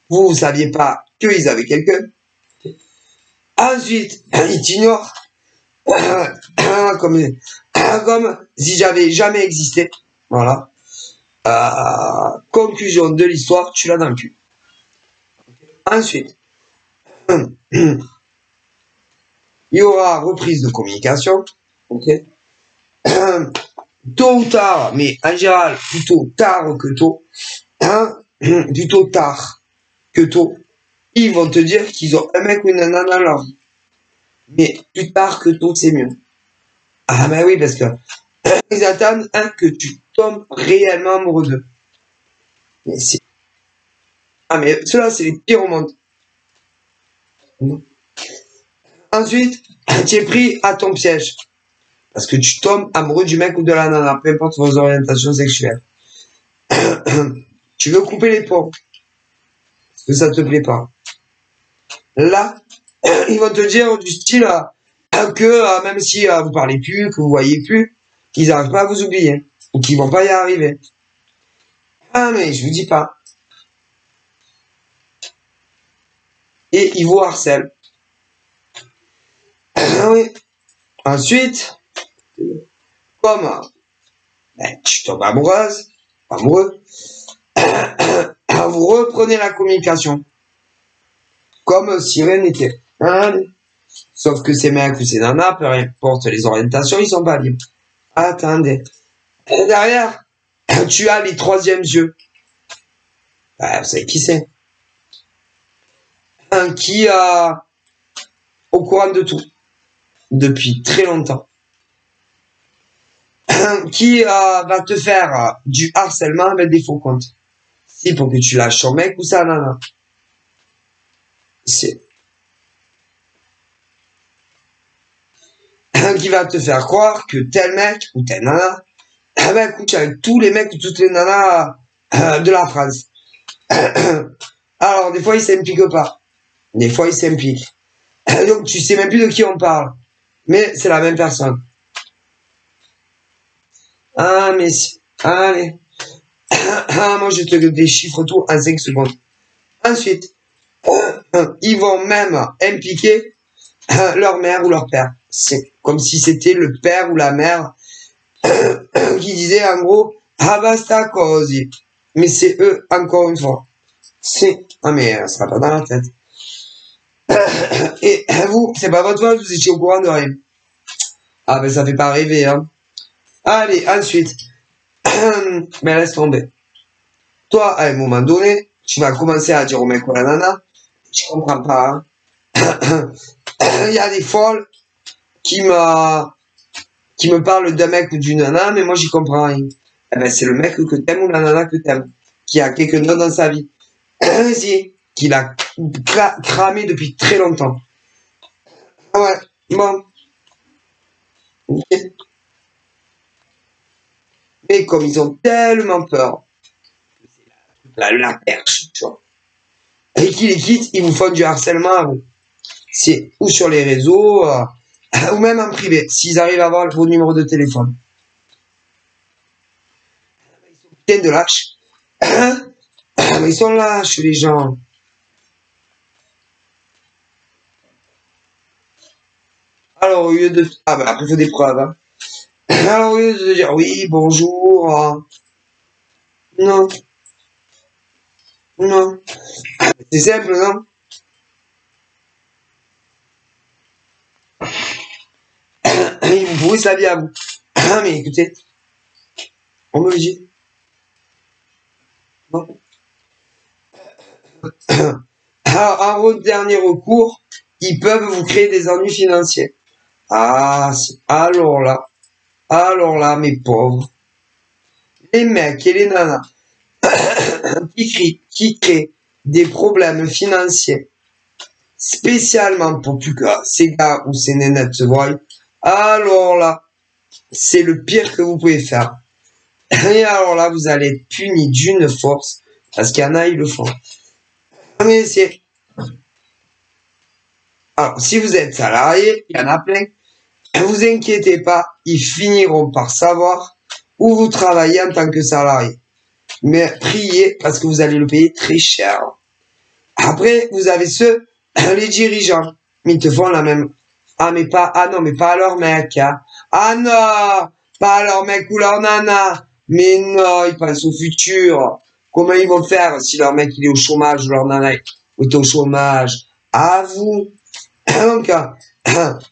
Vous saviez pas qu'ils avaient quelqu'un. Ensuite, ils t'ignorent. Comme si j'avais jamais existé. Voilà. Conclusion de l'histoire, tu l'as dans le cul. Ensuite, il y aura reprise de communication. Ok. Tôt ou tard, mais en général, plutôt tard que tôt, hein, plutôt tard que tôt, ils vont te dire qu'ils ont un mec ou une nana dans leur vie. Mais plus tard que tôt, c'est mieux. Ah ben oui, parce que ils attendent que tu tombes réellement amoureux d'eux. Mais ceux-là, c'est les pires au monde. Ensuite, tu es pris à ton piège. Parce que tu tombes amoureux du mec ou de la nana, peu importe vos orientations sexuelles. Tu veux couper les ponts. Parce que ça te plaît pas. Là, ils vont te dire du style que même si vous parlez plus, que vous voyez plus, qu'ils n'arrivent pas à vous oublier. Ou qu'ils vont pas y arriver. Ah mais je vous dis pas. Et ils vous harcèlent. Ah oui. Ensuite, comme tu tombes amoureuse, amoureux, vous reprenez la communication. Comme si rien n'était. Sauf que ces mecs ou ces nanas, peu importe les orientations, ils sont pas libres. Attendez. Et derrière, tu as les troisièmes yeux. Vous savez qui c'est? Qui au courant de tout. Depuis très longtemps. Qui va te faire du harcèlement avec des faux comptes. C'est pour que tu lâches ton mec ou sa nana. C'est qui va te faire croire que tel mec ou telle nana couche avec tous les mecs ou toutes les nanas de la France. Alors, des fois, ils s'impliquent pas. Des fois, ils s'impliquent. Donc, tu sais même plus de qui on parle. Mais c'est la même personne. Ah, mais allez. Moi, je te déchiffre tout en 5 secondes. Ensuite, ils vont même impliquer leur mère ou leur père. C'est comme si c'était le père ou la mère qui disait en gros basta così. Mais c'est eux, encore une fois. Mais ça va pas dans la tête. Et vous, c'est pas votre faute, vous étiez au courant de rien. Ah ben ça fait pas rêver, hein. Allez, ensuite. Mais laisse tomber. Toi, à un moment donné, tu vas commencer à dire au mec ou à la nana, je comprends pas, hein. Il y a des folles qui me parlent d'un mec ou d'une nana, mais moi j'y comprends rien. Eh ben c'est le mec que t'aimes ou la nana que t'aimes, qui a quelqu'un d'autre dans sa vie. Si, qui l'a cramé depuis très longtemps. Ah ouais, bon. Okay. Mais comme ils ont tellement peur, la perche, tu vois, et qu'ils les quittent, ils vous font du harcèlement à vous. C'est ou sur les réseaux, ou même en privé, s'ils arrivent à avoir vos numéros de téléphone. Ils sont putain de lâches. Ils sont lâches, les gens. Alors, au lieu de... Ah, ben après, il faut des preuves. Hein. Alors, au lieu de dire oui, bonjour. Non. Non. C'est simple, non? Ils vous pourrissent la vie à vous. Mais écoutez, on me le dit. Non. Alors, en dernier recours, ils peuvent vous créer des ennuis financiers. Ah, alors là, mes pauvres, les mecs et les nanas qui créent des problèmes financiers spécialement pour plus que ces gars ou ces nénettes se voient, alors là, c'est le pire que vous pouvez faire. Et alors là, vous allez être puni d'une force, parce qu'il y en a, ils le font. Mais c'est... Alors, si vous êtes salarié, il y en a plein, ne vous inquiétez pas, ils finiront par savoir où vous travaillez en tant que salarié. Mais priez, parce que vous allez le payer très cher. Après, vous avez ceux, les dirigeants, mais ils te font la même... mais pas à leur mec, hein. Ah non, pas à leur mec ou leur nana. Mais non, ils pensent au futur. Comment ils vont faire si leur mec il est au chômage ou leur nana est au chômage? À vous. Donc,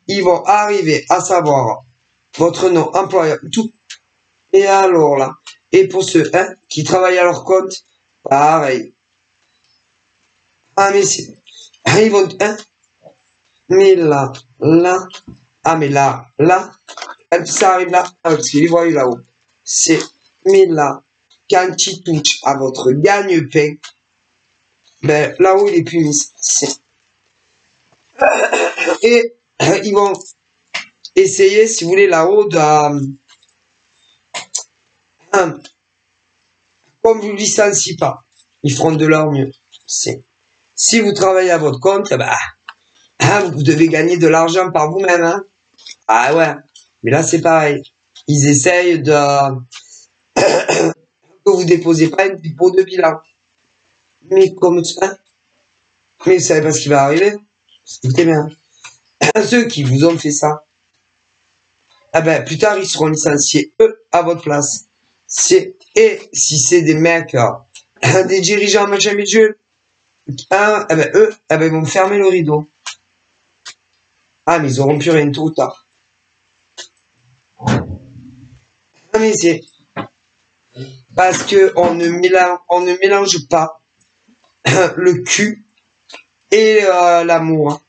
ils vont arriver à savoir votre nom, employeur, tout. Et alors là, Et pour ceux qui travaillent à leur compte, pareil. Ah, mais ils vont, mais là, ah, mais là, quand ça arrive là, parce qu'il voit là-haut, c'est, mais là, quand il touche à votre gagne-pain, ben, là-haut, il est puni. Et ils vont essayer, si vous voulez, là-haut, comme vous ne licenciez pas, ils feront de leur mieux. Si vous travaillez à votre compte, bah, vous devez gagner de l'argent par vous-même. Hein. Ah ouais, mais là, c'est pareil. Ils essayent de que vous déposez pas une dépôt de bilan. Mais comme ça, mais vous savez pas ce qui va arriver. Écoutez bien. Ceux qui vous ont fait ça, ah ben, plus tard, ils seront licenciés, eux, à votre place. Et si c'est des mecs, des dirigeants, machin, bidule, eh ben, eux, eh ben, ils vont fermer le rideau. Ah, mais ils auront plus rien tôt ou tard. Ah, mais c'est parce que on ne mélange pas le cul et l'amour.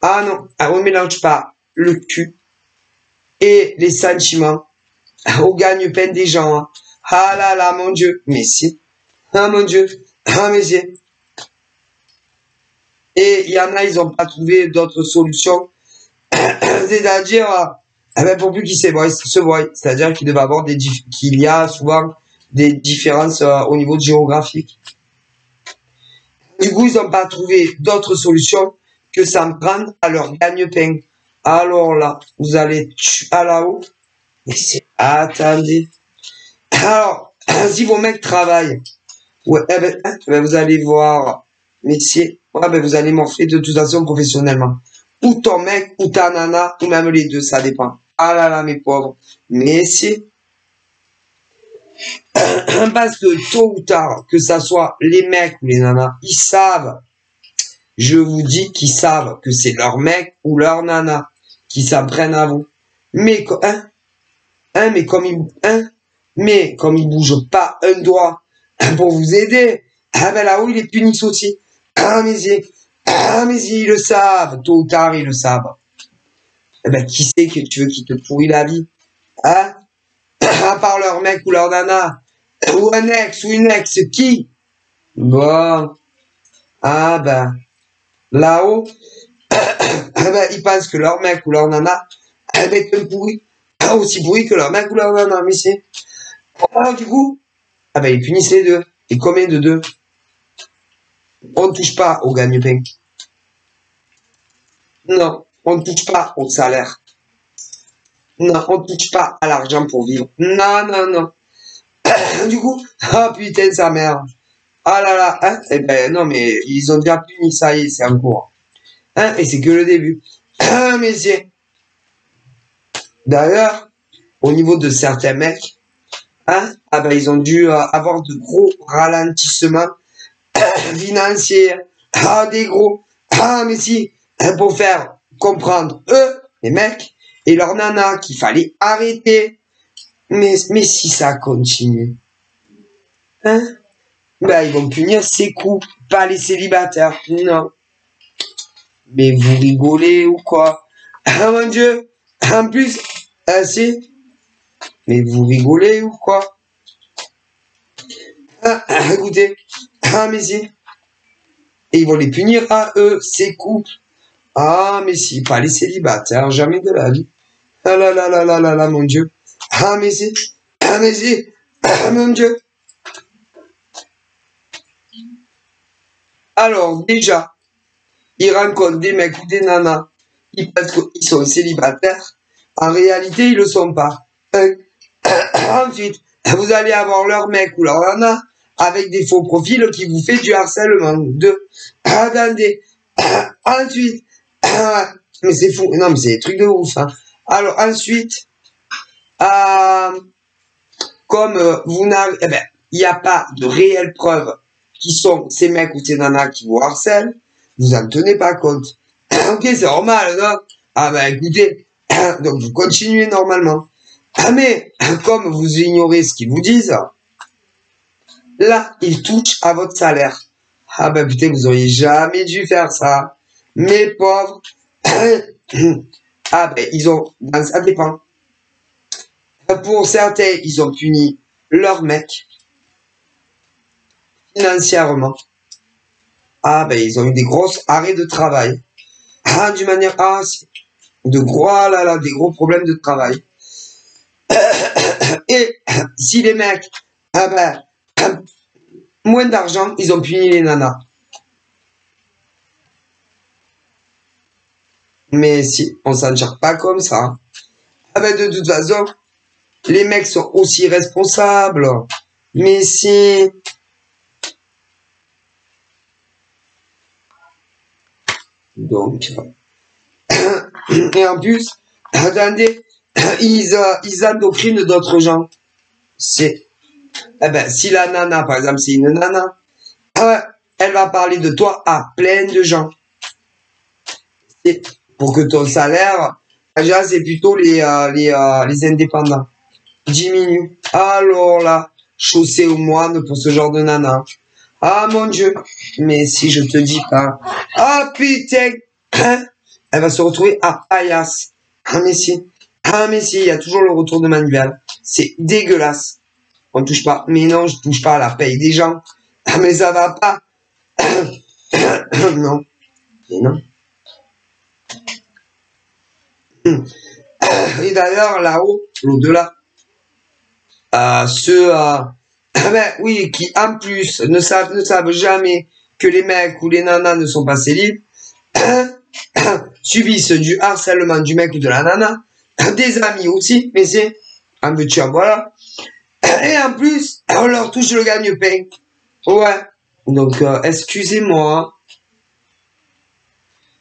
Ah non, on ne mélange pas le cul et les sentiments au gagne-pain des gens. Hein. Ah là là, mon Dieu, mais si. Ah mon Dieu, ah mais si. Et il y en a, ils n'ont pas trouvé d'autres solutions. C'est-à-dire, ben pour plus qu'ils se voient. C'est-à-dire qu'il devait avoir qu'il y a souvent des différences au niveau géographique. Du coup, ils n'ont pas trouvé d'autres solutions que s'en prendre à leur gagne-pain. Alors là, vous allez à là-haut. Mais c'est... Attendez. Alors, si vos mecs travaillent, ouais, ben, vous allez voir, messieurs, ouais, ben, vous allez morfler de toute façon professionnellement. Ou ton mec, ou ta nana, ou même les deux, ça dépend. Ah là là, mes pauvres. Messieurs, parce que tôt ou tard, que ça soit les mecs ou les nanas, ils savent, je vous dis qu'ils savent que c'est leur mec ou leur nana qui s'en prennent à vous. Mais, mais comme ils bougent pas un doigt pour vous aider, ah ben là-haut, ils les punissent aussi. Ah mais ils le savent, tôt ou tard, ils le savent. Eh ben, qui c'est que tu veux qui te pourrit la vie? Hein? À part leur mec ou leur nana, ou un ex ou une ex, qui? Bon, ah ben, là-haut, ben, ils pensent que leur mec ou leur nana, elle va être pourri, aussi pourri que leur mec ou leur nana, mais c'est... Alors, du coup, ah ben, ils punissent les deux. Et combien de deux? On ne touche pas au gagne-pain. Non, on ne touche pas au salaire. Non, on ne touche pas à l'argent pour vivre. Non, non, non. Du coup, ah putain, sa mère. Ah là là, hein? Eh ben non, mais ils ont déjà puni, ça y est, c'est en cours. Hein? Et c'est que le début. Mais c'est... D'ailleurs, au niveau de certains mecs, hein? Ah ben ils ont dû avoir de gros ralentissements financiers. Ah, des gros. Ah, mais si, pour faire comprendre eux, les mecs, et leur nana, qu'il fallait arrêter. Mais si ça continue, hein, ben ils vont punir ces coups, pas les célibataires. Non. Mais vous rigolez ou quoi? Ah mon Dieu, en plus, si. Mais vous rigolez ou quoi? Écoutez, mais si. Et ils vont les punir à eux, ces couples. Ah, mais si, pas les célibataires, jamais de la vie. Ah là là là là là là, mon Dieu. Ah, mais si, mon Dieu. Alors, déjà, ils rencontrent des mecs ou des nanas, ils pensent qu'ils sont célibataires. En réalité, ils le sont pas. Ensuite, vous allez avoir leur mec ou leur nana avec des faux profils qui vous fait du harcèlement. Attendez. Ensuite, mais c'est fou. Non, mais c'est des trucs de ouf. Hein. Alors, ensuite, comme vous n'avez, eh ben, il n'y a pas de réelles preuves qui sont ces mecs ou ces nanas qui vous harcèlent, vous en tenez pas compte. Ok, c'est normal, non? Ah ben écoutez, donc vous continuez normalement. Ah mais, comme vous ignorez ce qu'ils vous disent, Là, ils touchent à votre salaire. Ah ben putain, vous auriez jamais dû faire ça. Mes pauvres. Ah ben, ça dépend. Pour certains, ils ont puni leur mec financièrement. Ah ben, ils ont eu des grosses arrêts de travail. Ah, d'une manière, des gros problèmes de travail. Et si les mecs, ah ben, moins d'argent, ils ont puni les nanas. Mais si, on s'en tire pas comme ça. Ah ben, de toute façon, les mecs sont aussi responsables. Mais si. Donc. Et en plus, attendez, ils endocrinent d'autres gens. C'est. Eh ben, si la nana, par exemple, c'est une nana, elle va parler de toi à plein de gens. Et pour que ton salaire, déjà, c'est plutôt les indépendants. Diminue. Alors là, chaussée aux moines pour ce genre de nana. Ah mon Dieu, mais si je te dis pas. Ah putain, elle va se retrouver à Paillasse. Ah mais si, il y a toujours le retour de manivelle. C'est dégueulasse. On touche pas. Mais non, je touche pas à la paye des gens. Ah mais ça va pas. Non. Mais non. Et d'ailleurs, là-haut, l'au-delà, ceux ben, oui, qui en plus ne savent jamais que les mecs ou les nanas ne sont pas célibes, subissent du harcèlement du mec ou de la nana, des amis aussi, mais c'est un petit voilà. Et en plus, on leur touche le gagne-pain. Ouais. Donc, excusez-moi.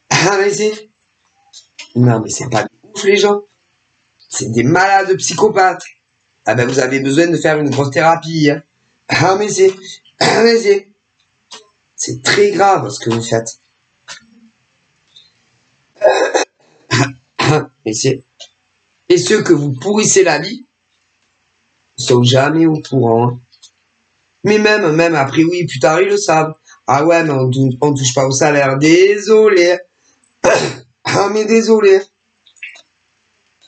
Ah, mais c'est... Non, mais c'est pas des ouf, les gens. C'est des malades psychopathes. Ah ben, vous avez besoin de faire une grosse thérapie. Hein. Ah, mais c'est... Ah, mais c'est très grave ce que vous faites. Et c'est... Et ceux que vous pourrissez la vie ne sont jamais au courant. Hein. Mais même après, oui, plus tard, ils le savent. Ah ouais, mais on touche pas au salaire. Désolé. Ah, mais désolé.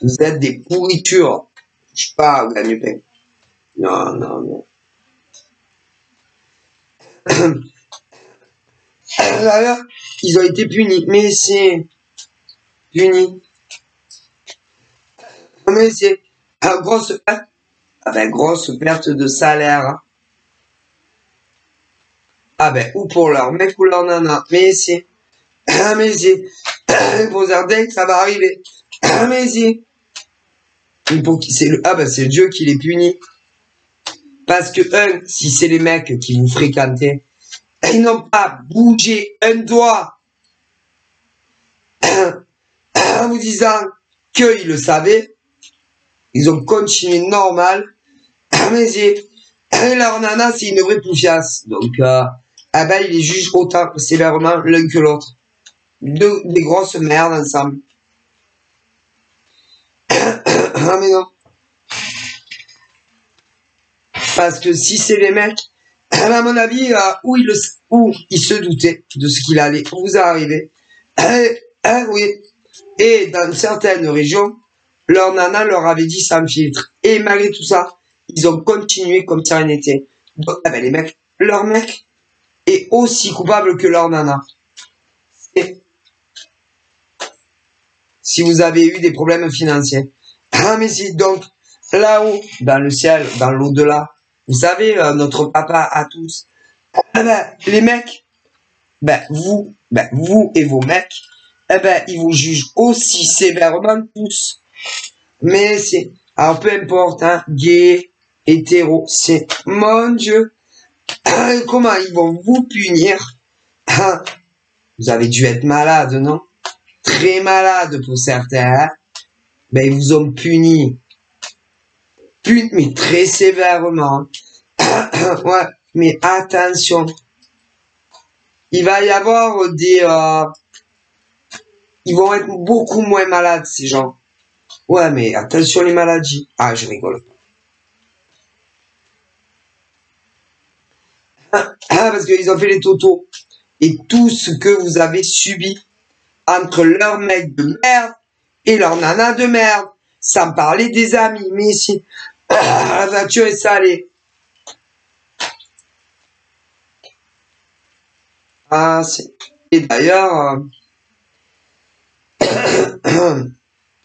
Vous êtes des pourritures. Je touche pas au gagne-pain. Non, non, non. D'ailleurs, ils ont été punis. Mais c'est... Punis. Mais c'est... grosse perte de salaire. Ah ben, ou pour leur mec ou leur nana. Mais c'est... mais c'est... Pour certains, ça va arriver. Mais c'est... c'est Dieu qui les punit. Parce que, si c'est les mecs qui vous fréquentaient, ils n'ont pas bougé un doigt en vous disant qu'ils le savaient. Ils ont continué normal. Mais c'est... leur nana, c'est une vraie poufiasse. Donc, ils les jugent autant sévèrement l'un que l'autre. Des grosses merdes ensemble. Ah mais non. Parce que si c'est les mecs, à mon avis, où ils se doutaient de ce qu'il allait vous arriver. Oui. Et dans certaines régions, leur nana leur avait dit sans filtre. Et malgré tout ça, ils ont continué comme si rien n'était. Donc, les mecs, leur mec est aussi coupable que leur nana. Et si vous avez eu des problèmes financiers. Ah mais si, donc, là-haut, dans le ciel, dans l'au-delà, vous savez, notre papa à tous, les mecs, vous et vos mecs, ils vous jugent aussi sévèrement tous. Mais c'est, alors peu importe, hein, gay, hétéro, c'est, mon Dieu, comment ils vont vous punir? Vous avez dû être malade, non? Très malade pour certains, hein? Ils vous ont puni. Mais très sévèrement. Ouais, mais attention. Il va y avoir ils vont être beaucoup moins malades, ces gens. Ouais, mais attention les maladies. Ah, je rigole. Parce qu'ils ont fait les totos. Et tout ce que vous avez subi entre leur mec de merde et leur nana de merde. Sans parler des amis. Mais si la voiture est salée. Ah, c'est... Et d'ailleurs, il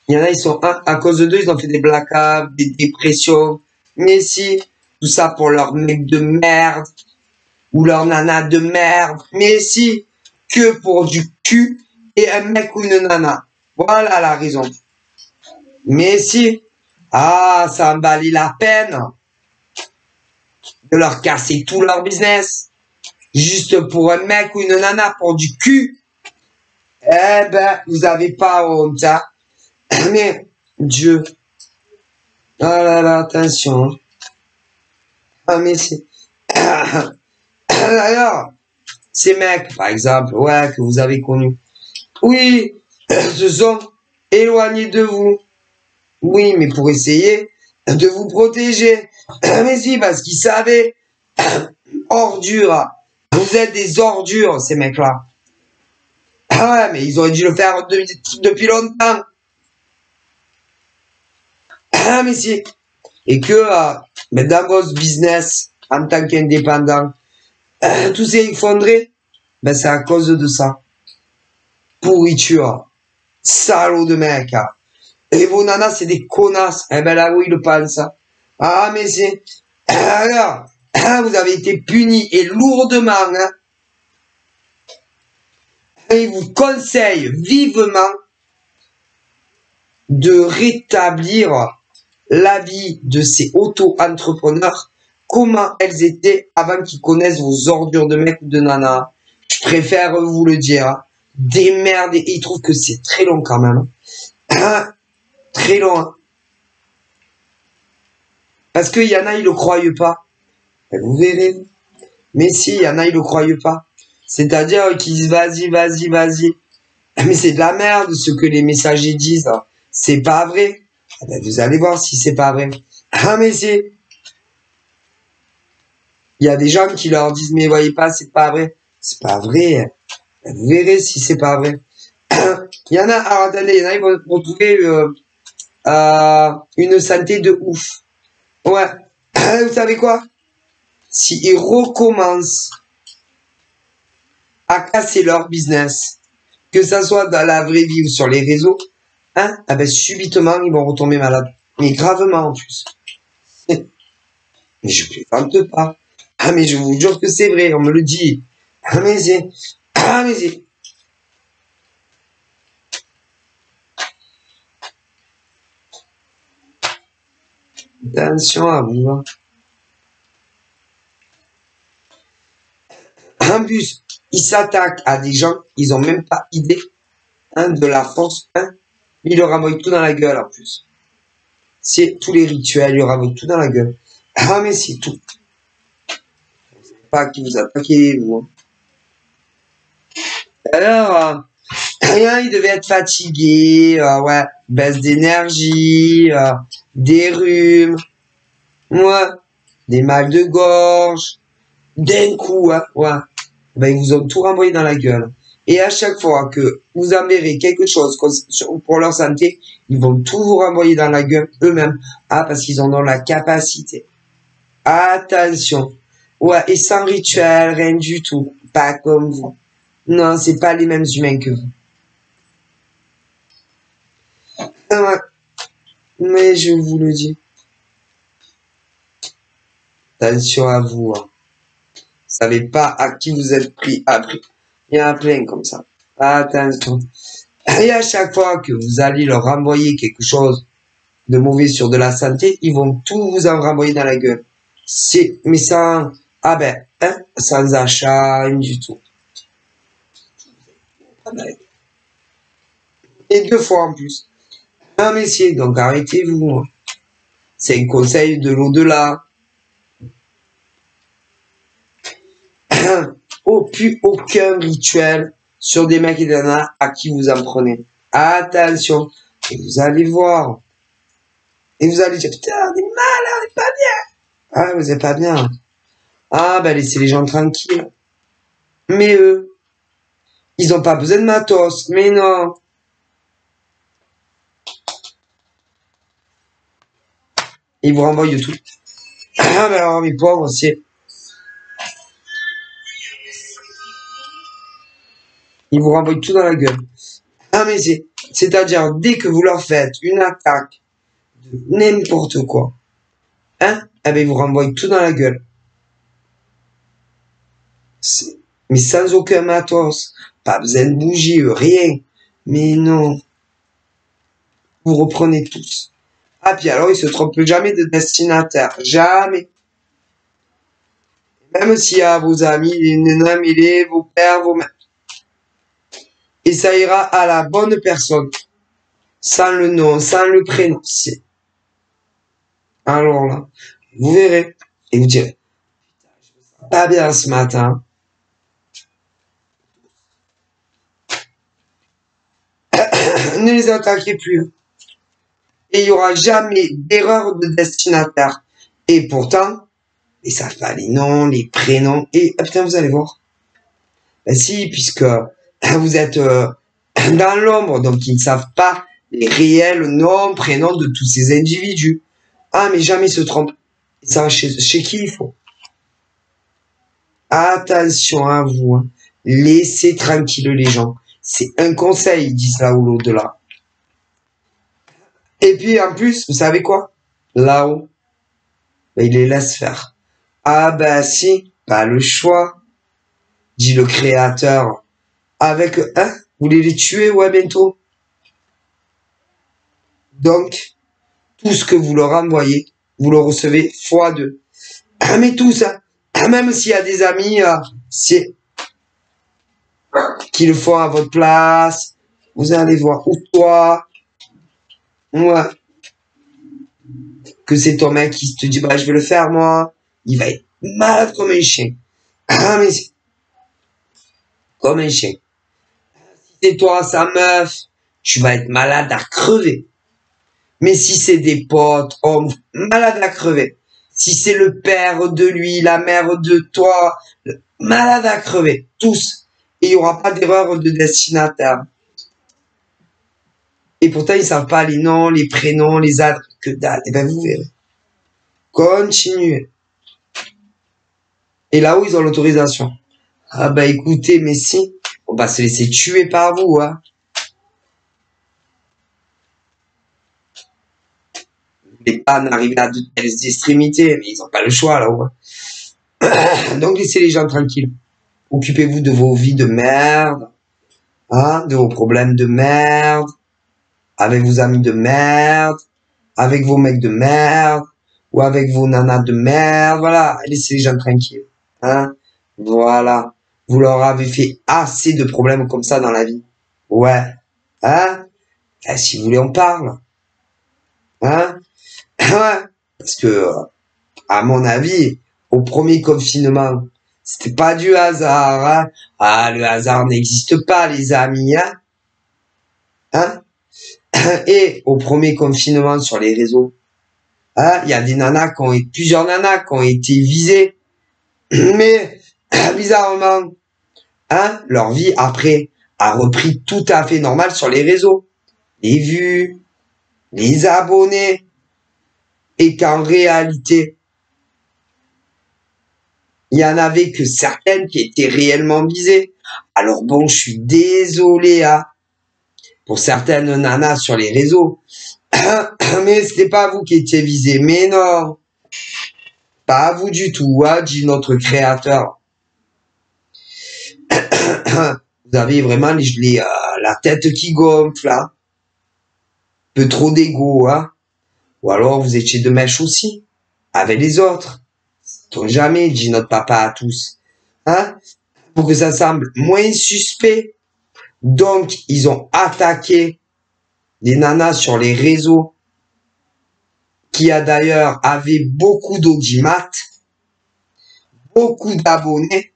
y en a, ils sont, à cause de deux, ils ont fait des blackouts, des dépressions. Mais si, tout ça pour leur mec de merde, ou leur nana de merde. Mais si, que pour du cul et un mec ou une nana. Voilà la raison. Mais si, ça en valait la peine de leur casser tout leur business. Juste pour un mec ou une nana, pour du cul. Eh ben, vous avez pas honte, hein. Mais, Dieu. Oh là là, attention. Ah, mais c'est... D'ailleurs, ces mecs, par exemple, ouais, que vous avez connus. Oui, se sont éloignés de vous. Oui, mais pour essayer de vous protéger. Mais si, parce qu'ils savaient. Ordures. Vous êtes des ordures, ces mecs-là. Ah ouais, mais ils auraient dû le faire depuis longtemps. Ah, mais si. Et que, mais dans votre business, en tant qu'indépendant, tout s'est effondré. Ben, c'est à cause de ça. Pourriture. Salaud de mec. Hein. Et vos nanas, c'est des connasses. Eh ben là, oui, ils le pensent. Ah, mais c'est... Alors, vous avez été punis et lourdement. Hein. Et il vous conseille vivement de rétablir la vie de ces auto-entrepreneurs, comment elles étaient avant qu'ils connaissent vos ordures de mec ou de nana. Je préfère vous le dire. Des merdes. Et ils trouvent que c'est très long quand même. Très long. Hein. Parce qu'il y en a, ils le croient pas. Vous verrez. Mais si, il y en a, ils le croient pas. C'est-à-dire qu'ils disent vas-y, vas-y, vas-y. Mais c'est de la merde ce que les messagers disent. C'est pas vrai. Ah ben, vous allez voir si c'est pas vrai. Ah mais c'est... Il y a des gens qui leur disent mais voyez pas, c'est pas vrai. C'est pas vrai. Vous verrez si c'est pas vrai. Il y en a, alors attendez, il y en a, ils vont retrouver une santé de ouf. Ouais. Vous savez quoi? S'ils recommencent à casser leur business, que ça soit dans la vraie vie ou sur les réseaux, hein, ah ben subitement, ils vont retomber malades. Mais gravement en plus. Mais je plaisante pas. Ah mais je vous jure que c'est vrai, on me le dit. Ah mais c'est... Ah mais c'est... Attention à vous. Hein. En plus, ils s'attaquent à des gens, ils ont même pas idée hein, de la force. Hein. Ils leur envoient tout dans la gueule en plus. C'est tous les rituels, ils leur envoient tout dans la gueule. Ah mais c'est tout. Vous savez pas à qui vous attaquez, vous. Hein. Alors, rien, il devait être fatigué, ouais, baisse d'énergie, des rhumes, ouais, des mal de gorge, d'un coup, hein, ouais. Ben, ils vous ont tout renvoyé dans la gueule. Et à chaque fois que vous enverrez quelque chose pour leur santé, ils vont tout vous renvoyer dans la gueule eux-mêmes. Ah, parce qu'ils en ont la capacité. Attention. Ouais, et sans rituel, rien du tout. Pas comme vous. Non, c'est pas les mêmes humains que vous. Ouais, mais je vous le dis. Attention à vous. Hein. Vous savez pas à qui vous êtes pris. Il y en a plein comme ça. Attention. Et à chaque fois que vous allez leur renvoyer quelque chose de mauvais sur de la santé, ils vont tout vous en renvoyer dans la gueule. Mais sans, ah ben, hein, sans achat, rien du tout. Et 2 fois en plus. Un messieurs, donc arrêtez-vous. Hein. C'est un conseil de l'au-delà. Plus aucun rituel sur des mecs et des nanas à qui vous en prenez. Attention. Et vous allez voir. Et vous allez dire, putain, on est mal, on est pas bien. Ah, vous êtes pas bien. Ah, ben laissez les gens tranquilles. Mais eux, ils ont pas besoin de matos. Mais non. Ils vous renvoient tout. Ah, ben alors, mes pauvres, ils vous renvoient tout dans la gueule. Ah, mais c'est-à-dire, dès que vous leur faites une attaque de n'importe quoi, hein, eh ben, ils vous renvoient tout dans la gueule. Mais sans aucun matos. Pas besoin de bougie, rien. Mais non. Vous reprenez tous. Ah, puis alors, ils se trompent jamais de destinataire. Jamais. Même s'il y a vos amis, les nanas mêlés, vos pères, vos mères. Et ça ira à la bonne personne. Sans le nom, sans le prénom. Alors là, vous verrez. Et vous direz, pas bien ce matin. Ne les attaquez plus. Et il n'y aura jamais d'erreur de destinataire. Et pourtant, ils savent pas les noms, les prénoms. Et putain, vous allez voir. Ben si, puisque vous êtes dans l'ombre, donc ils ne savent pas les réels noms, prénoms de tous ces individus. Ah, mais jamais ils se trompent. Ils savent chez qui il faut. Attention à vous. Hein. Laissez tranquille les gens. C'est un conseil, ils disent là-haut, l'au-delà. Et puis, en plus, vous savez quoi? Là-haut, ben, ils les laissent faire. Ah ben si, pas le choix, dit le créateur. Avec, hein, vous voulez les tuer, ouais, bientôt. Donc, tout ce que vous leur envoyez, vous le recevez x2. Ah, mais tout ça, même s'il y a des amis, c'est qui le font à votre place, vous allez voir, ou toi, moi, que c'est ton mec qui te dit, bah, je vais le faire, moi, il va être malade comme un chien. Ah, mais comme un chien. Si c'est toi, sa meuf, tu vas être malade à crever. Mais si c'est des potes, oh, malade à crever. Si c'est le père de lui, la mère de toi, malade à crever. Tous. Et il n'y aura pas d'erreur de destinataire. Et pourtant, ils ne savent pas les noms, les prénoms, les adresses, que dalle. Et ben, vous verrez. Continuez. Et là-haut, ils ont l'autorisation. Ah bah écoutez, mais si, on va se laisser tuer par vous, hein. Les pas n'arrivent à de telles extrémités, mais ils n'ont pas le choix là-haut. Hein. Donc laissez les gens tranquilles. Occupez-vous de vos vies de merde, hein, de vos problèmes de merde, avec vos amis de merde, avec vos mecs de merde, ou avec vos nanas de merde, voilà, laissez les gens tranquilles, hein, voilà. Vous leur avez fait assez de problèmes comme ça dans la vie. Ouais, hein, et si vous voulez, on parle, hein, ouais, parce que, à mon avis, au premier confinement, c'était pas du hasard, hein. Ah, le hasard n'existe pas, les amis, hein. Hein? Et au premier confinement sur les réseaux, hein, il y a des nanas plusieurs nanas qui ont été visées. Mais, bizarrement, hein, leur vie après a repris tout à fait normal sur les réseaux. Les vues, les abonnés. Et qu'en réalité, il y en avait que certaines qui étaient réellement visées. Alors bon, je suis désolé, hein, pour certaines nanas sur les réseaux. Mais c'était pas vous qui étiez visé. Mais non. Pas vous du tout, hein, dit notre créateur. Vous avez vraiment la tête qui gonfle, hein. Peu trop d'ego, hein. Ou alors vous étiez de mèche aussi. Avec les autres. Tant jamais, dit notre papa à tous. Hein? Pour que ça semble moins suspect. Donc, ils ont attaqué des nanas sur les réseaux qui a d'ailleurs avait beaucoup d'audimat, beaucoup d'abonnés.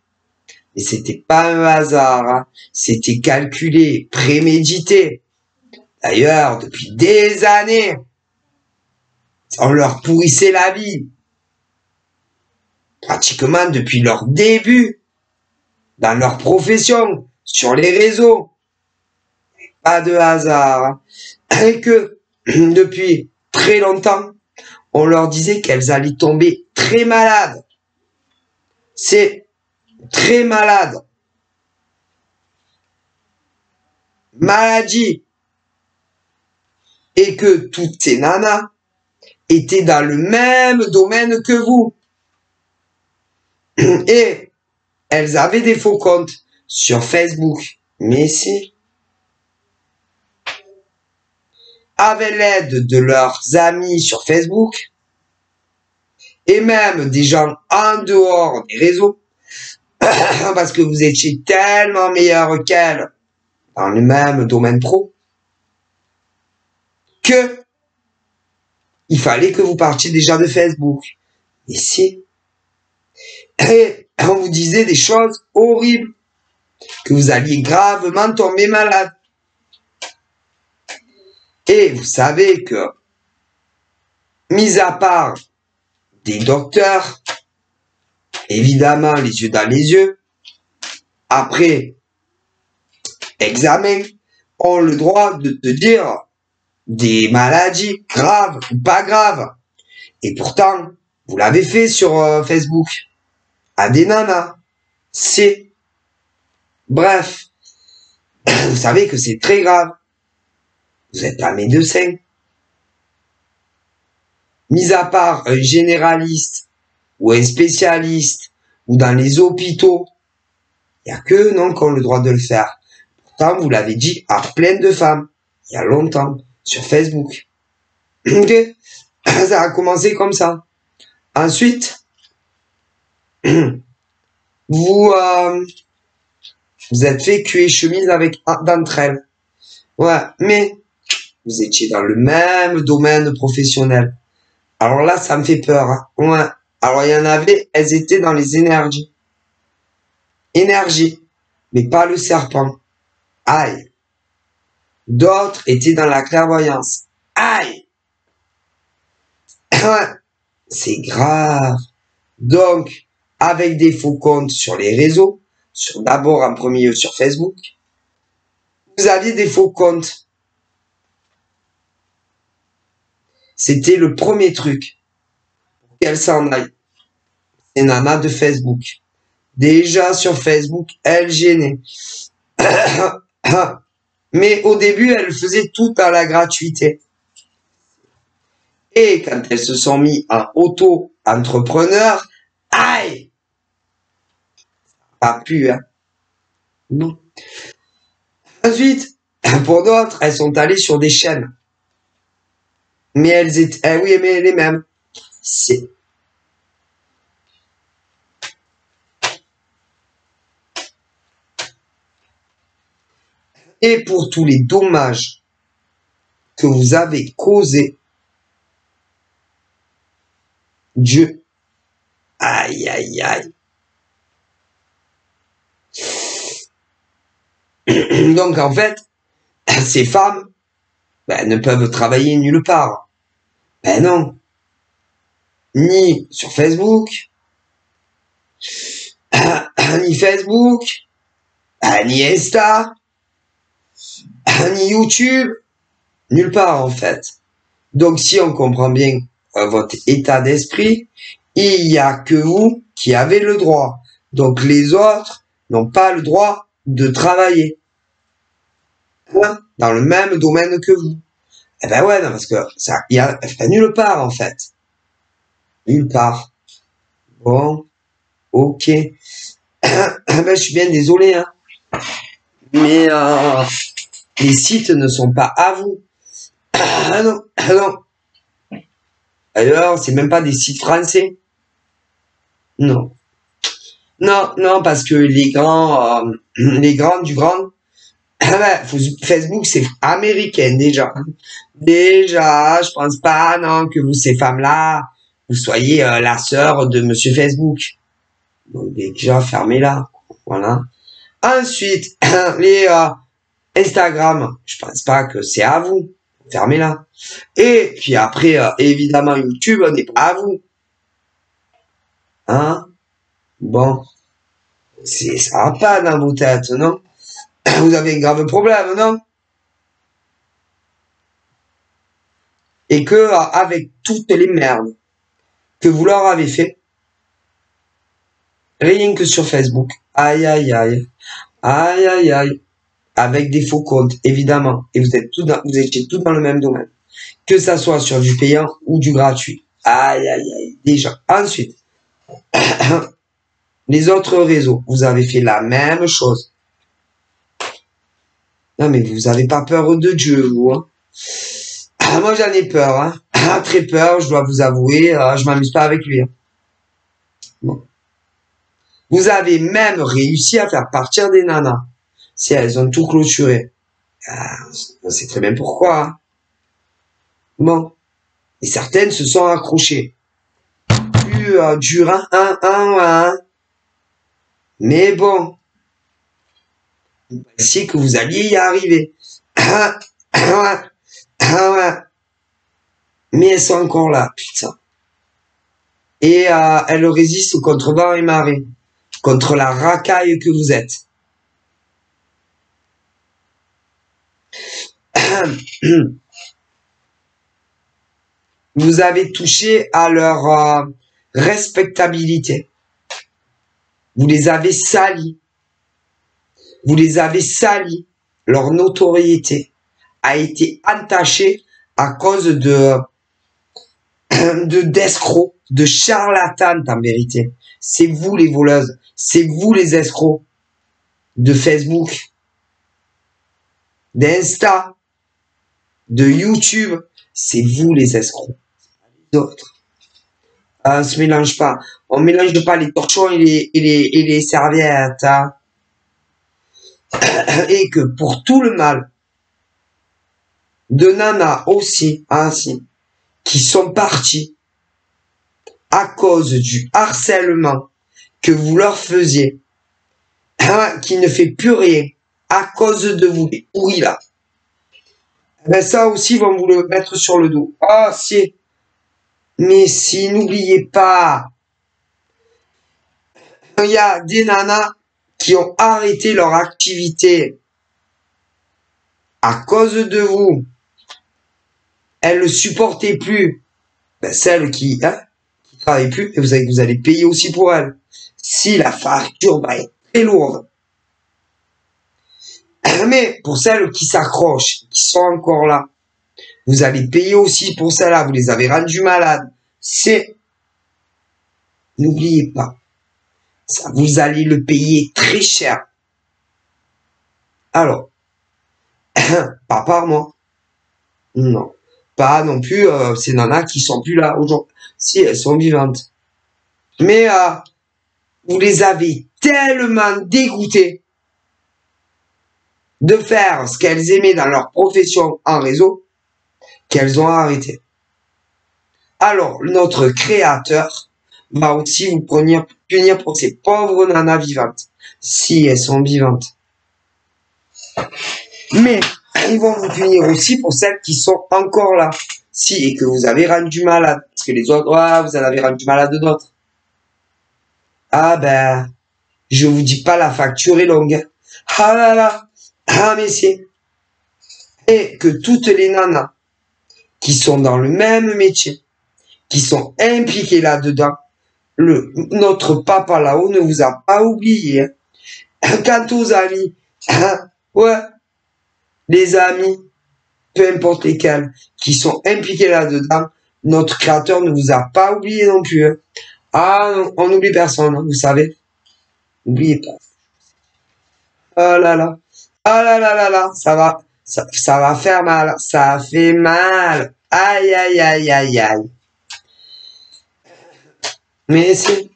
Et c'était pas un hasard, hein. C'était calculé, prémédité. D'ailleurs, depuis des années, on leur pourrissait la vie. pratiquement depuis leur début, dans leur profession, sur les réseaux. Pas de hasard. Et que, depuis très longtemps, on leur disait qu'elles allaient tomber très malades. C'est très malade. Maladie. Et que toutes ces nanas étaient dans le même domaine que vous. Et elles avaient des faux comptes sur Facebook. Mais si, avec l'aide de leurs amis sur Facebook, et même des gens en dehors des réseaux, parce que vous étiez tellement meilleurs qu'elles dans le même domaine pro, que il fallait que vous partiez déjà de Facebook. Et si, et on vous disait des choses horribles, que vous alliez gravement tomber malade. Et vous savez que, mis à part des docteurs, évidemment les yeux dans les yeux, après examen, ont le droit de te dire des maladies graves ou pas graves. Et pourtant, vous l'avez fait sur Facebook, à des nanas. C'est, bref, vous savez que c'est très grave. Vous n'êtes pas médecin. Mis à part un généraliste ou un spécialiste ou dans les hôpitaux, il n'y a que non qui ont le droit de le faire. Pourtant, vous l'avez dit à plein de femmes, il y a longtemps, sur Facebook. Ok, ça a commencé comme ça. Ensuite, vous êtes fait cul et chemise avec d'entre elles. Ouais, mais vous étiez dans le même domaine professionnel. Alors là, ça me fait peur. Hein. Ouais. Alors il y en avait, elles étaient dans les énergies. Énergie, mais pas le serpent. Aïe. D'autres étaient dans la clairvoyance. Aïe. Ouais. C'est grave. Donc, avec des faux comptes sur les réseaux, d'abord en premier lieu sur Facebook, vous aviez des faux comptes. C'était le premier truc pour qu'elle s'en aille. C'est Nana de Facebook. Déjà sur Facebook, elle gênait. Mais au début, elle faisait tout à la gratuité. Et quand elles se sont mis en auto-entrepreneur, aïe! Pas pu, hein. Non. Ensuite, pour d'autres, elles sont allées sur des chaînes. Mais elles étaient, oui, mais les mêmes. C'est. Et pour tous les dommages que vous avez causés, Dieu, aïe, aïe, aïe. Donc, en fait, ces femmes, ne peuvent travailler nulle part. Ben non. Ni sur Facebook, ni Facebook, ni Insta, ni YouTube, nulle part en fait. Donc si on comprend bien votre état d'esprit, il n'y a que vous qui avez le droit. Donc les autres n'ont pas le droit de travailler dans le même domaine que vous. Eh ben ouais, non, parce que ça, il y a nulle part en fait. Nulle part. Bon, ok. Ben, je suis bien désolé, hein. Mais les sites ne sont pas à vous. Ah non, ah non. Alors, c'est même pas des sites français. Non. Non, non, parce que les grands du grand, Facebook, c'est américain, déjà. Déjà, je pense pas, non, que vous, ces femmes-là, vous soyez la sœur de Monsieur Facebook. Donc, déjà, fermez-la. Voilà. Ensuite, les Instagram, je pense pas que c'est à vous. Fermez-la. Et puis après, évidemment, YouTube n'est pas à vous. Hein? Bon, ça va pas dans vos têtes, non? Vous avez un grave problème, non? Et que, avec toutes les merdes que vous leur avez fait, rien que sur Facebook, aïe, aïe, aïe, aïe, aïe, aïe, avec des faux comptes, évidemment, et vous étiez tous dans le même domaine, que ça soit sur du payant ou du gratuit. Aïe, aïe, aïe, déjà. Ensuite, les autres réseaux, vous avez fait la même chose. Non, mais vous avez pas peur de Dieu, vous, hein? Ah, moi, j'en ai peur, hein. Ah, très peur, je dois vous avouer, je m'amuse pas avec lui, hein. Bon. Vous avez même réussi à faire partir des nanas. Si elles ont tout clôturé. Ah, on sait très bien pourquoi, hein. Bon. Et certaines se sont accrochées. Plus dur, hein. Mais bon. Vous pensiez que vous alliez y arriver. Mais elles sont encore là, putain. Et elles résistent contre vent et marée. Contre la racaille que vous êtes. Vous avez touché à leur respectabilité. Vous les avez salis. Vous les avez salis. Leur notoriété a été entachée à cause d'escrocs, de charlatans en vérité. C'est vous les voleuses. C'est vous les escrocs de Facebook, d'Insta, de YouTube. C'est vous les escrocs. D'autres. On se mélange pas. On mélange pas les torchons et les serviettes. Hein. Et que pour tout le mal de nanas aussi, ainsi, qui sont partis à cause du harcèlement que vous leur faisiez, hein, qui ne fait plus rien à cause de vous, les pourris là. Ben ça aussi, vont vous le mettre sur le dos. Ah, si. Mais si, n'oubliez pas, il y a des nanas qui ont arrêté leur activité à cause de vous. Elles ne supportaient plus. Ben, celles qui travaillent plus, et vous savez que vous allez payer aussi pour elles. Si la facture va être très lourde. Mais pour celles qui s'accrochent, qui sont encore là, vous allez payer aussi pour celles-là. Vous les avez rendues malades. N'oubliez pas, ça, vous allez le payer très cher. Alors, pas par moi. Non. Pas non plus ces nanas qui sont plus là aujourd'hui. Si, elles sont vivantes. Mais vous les avez tellement dégoûtées de faire ce qu'elles aimaient dans leur profession en réseau qu'elles ont arrêté. Alors, notre créateur va aussi vous punir pour ces pauvres nanas vivantes. Si elles sont vivantes. Mais ils vont vous punir aussi pour celles qui sont encore là. Si, et que vous avez rendu malade. Parce que les autres, vous en avez rendu malade d'autres. Ah ben, je vous dis pas, la facture est longue. Ah là là, ah mais c'est. Et que toutes les nanas qui sont dans le même métier, qui sont impliquées là-dedans, notre papa là-haut ne vous a pas oublié. Quant aux amis, ouais, les amis, peu importe lesquels, qui sont impliqués là-dedans, notre créateur ne vous a pas oublié non plus. Ah, on n'oublie personne, hein, vous savez. N'oubliez pas. Oh là là. Oh là là là là. Ça va faire mal. Ça fait mal. Aïe, aïe, aïe, aïe, aïe. Mais si.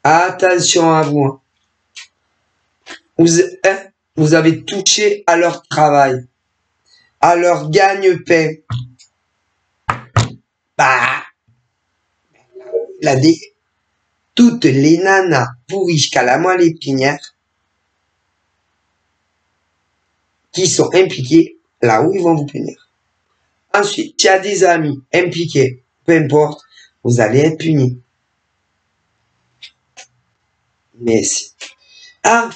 Attention à vous. Vous avez touché à leur travail, à leur gagne-pain. Bah, toutes les nanas pourries jusqu'à la moelle épinière qui sont impliquées là où ils vont vous punir. Ensuite, tu as des amis impliqués, peu importe, vous allez être punis. Mais si. Ah,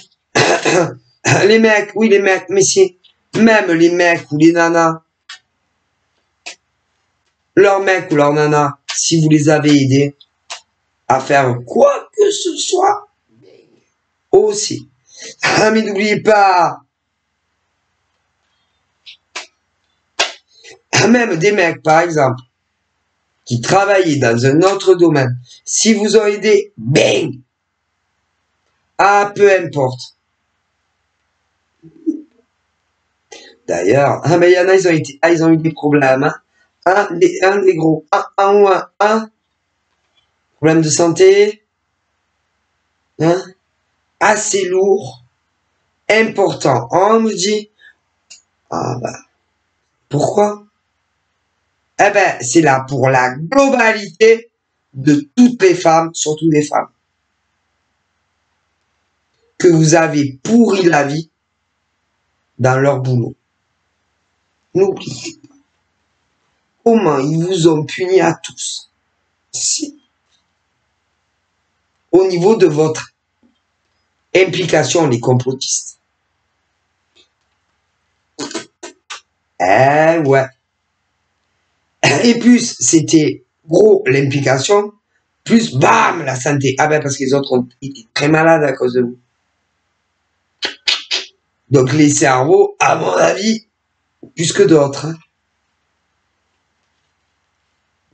les mecs, oui les mecs, mais si. Même les mecs ou les nanas, leurs mecs ou leurs nanas, si vous les avez aidés à faire quoi que ce soit, aussi. Ah, mais n'oubliez pas, même des mecs, par exemple, qui travaillaient dans un autre domaine, si vous ont aidé, bang! Ah, peu importe. D'ailleurs, ah, mais il y en a, ils ont eu des problèmes, hein. Un des gros, un, problème de santé, hein, assez lourd, important. On me dit, ah bah, pourquoi? Eh ben, c'est là pour la globalité de toutes les femmes, surtout des femmes, que vous avez pourri la vie dans leur boulot. N'oubliez pas comment ils vous ont puni à tous. Si. Au niveau de votre implication, les complotistes. Eh ouais. Et plus c'était gros l'implication, plus bam la santé. Ah ben parce que les autres ont été très malades à cause de vous. Donc les cerveaux, à mon avis, plus que d'autres. Hein.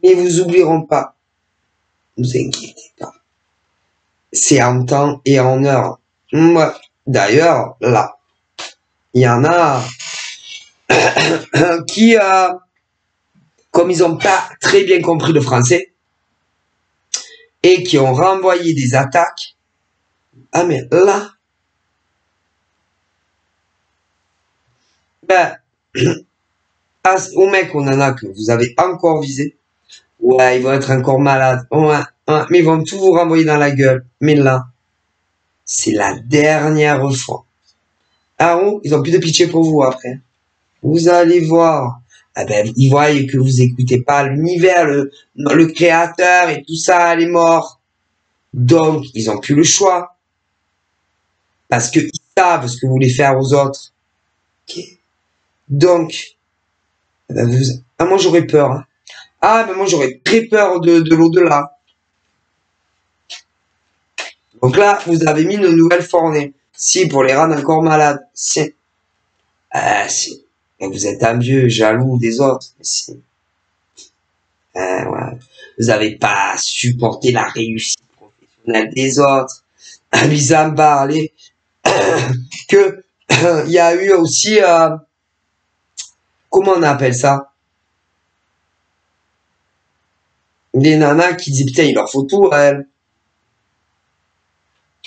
Mais vous oublieront pas. Ne vous inquiétez pas. C'est en temps et en heure. Ouais. D'ailleurs, là, il y en a qui, comme ils n'ont pas très bien compris le français, et qui ont renvoyé des attaques. Ah mais là, ben, aux mecs, on en a que vous avez encore visé. Ouais, ils vont être encore malades. Ouais, mais ils vont tout vous renvoyer dans la gueule. Mais là, c'est la dernière fois. Ah oh, ils ont plus de pitié pour vous après. Vous allez voir. Ah ben, ils voient que vous écoutez pas l'univers, le créateur et tout ça, les morts. Donc, ils ont plus le choix. Parce qu'ils savent ce que vous voulez faire aux autres. Okay. Donc, ben moi j'aurais peur. Hein. Ah, ben moi j'aurais très peur de l'au-delà. Donc là, vous avez mis une nouvelle fournée. Si, pour les rendre encore malades. Si. Si. Et vous êtes un vieux jaloux des autres. Si. Ouais. Vous n'avez pas supporté la réussite professionnelle des autres. Mis à me parler que il y a eu aussi, comment on appelle ça? Des nanas qui disent, putain, il leur faut tout à elles.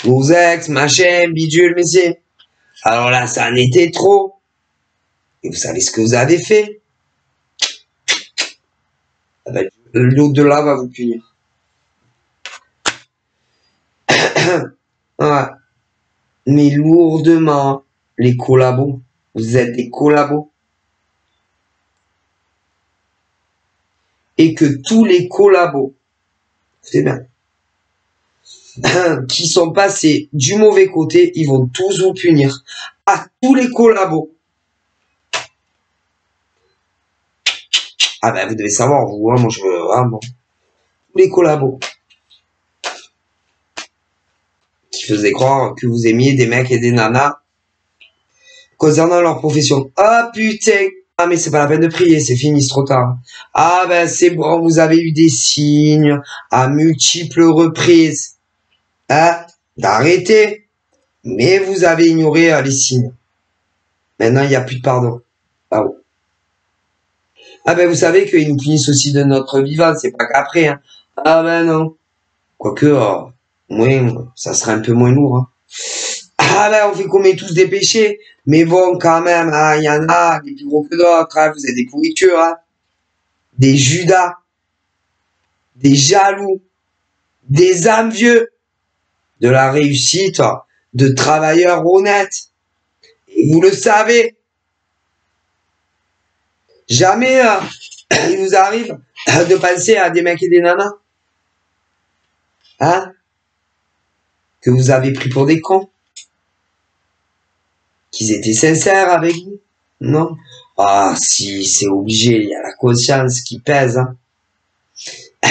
Vos ex, machin, bidule, mais c'est. Alors là, ça en était trop. Et vous savez ce que vous avez fait? L'au-delà va vous punir. Ouais. Mais lourdement, les collabos. Vous êtes des collabos. Et que tous les collabos, c'est bien, qui sont passés du mauvais côté, ils vont tous vous punir. À tous les collabos. Ah ben, vous devez savoir, vous, hein, moi je veux, hein, bon. Tous les collabos. Qui faisaient croire que vous aimiez des mecs et des nanas concernant leur profession. Ah putain, ah mais c'est pas la peine de prier, c'est fini, c'est trop tard. Ah ben c'est bon, vous avez eu des signes à multiples reprises. Hein, d'arrêter. Mais vous avez ignoré les signes. Maintenant, il n'y a plus de pardon. Ah ouais. Ah ben vous savez qu'ils nous punissent aussi de notre vivant, c'est pas qu'après. Hein. Ah ben non. Quoique, moins, ça serait un peu moins lourd. Hein. Ah ben on fait commettre tous des péchés. Mais bon, quand même, hein, il y en a des plus gros que d'autres. Hein, vous êtes des pourritures. Hein. Des Judas. Des jaloux. Des envieux. De la réussite. De travailleurs honnêtes. Et vous le savez. Jamais il vous arrive de penser à des mecs et des nanas. Hein? que vous avez pris pour des cons? Qu'ils étaient sincères avec vous? Non? Ah, si, c'est obligé, il y a la conscience qui pèse, hein.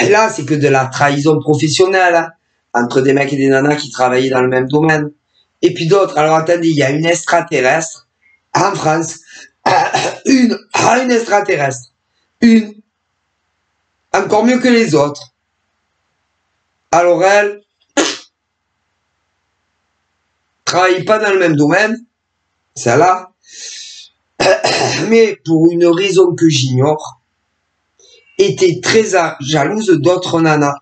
Et là, c'est que de la trahison professionnelle, hein, entre des mecs et des nanas qui travaillaient dans le même domaine. Et puis d'autres, alors attendez, il y a une extraterrestre en France, une extraterrestre, une, encore mieux que les autres. Alors elle, travaille pas dans le même domaine, celle-là, mais pour une raison que j'ignore, était très jalouse d'autres nanas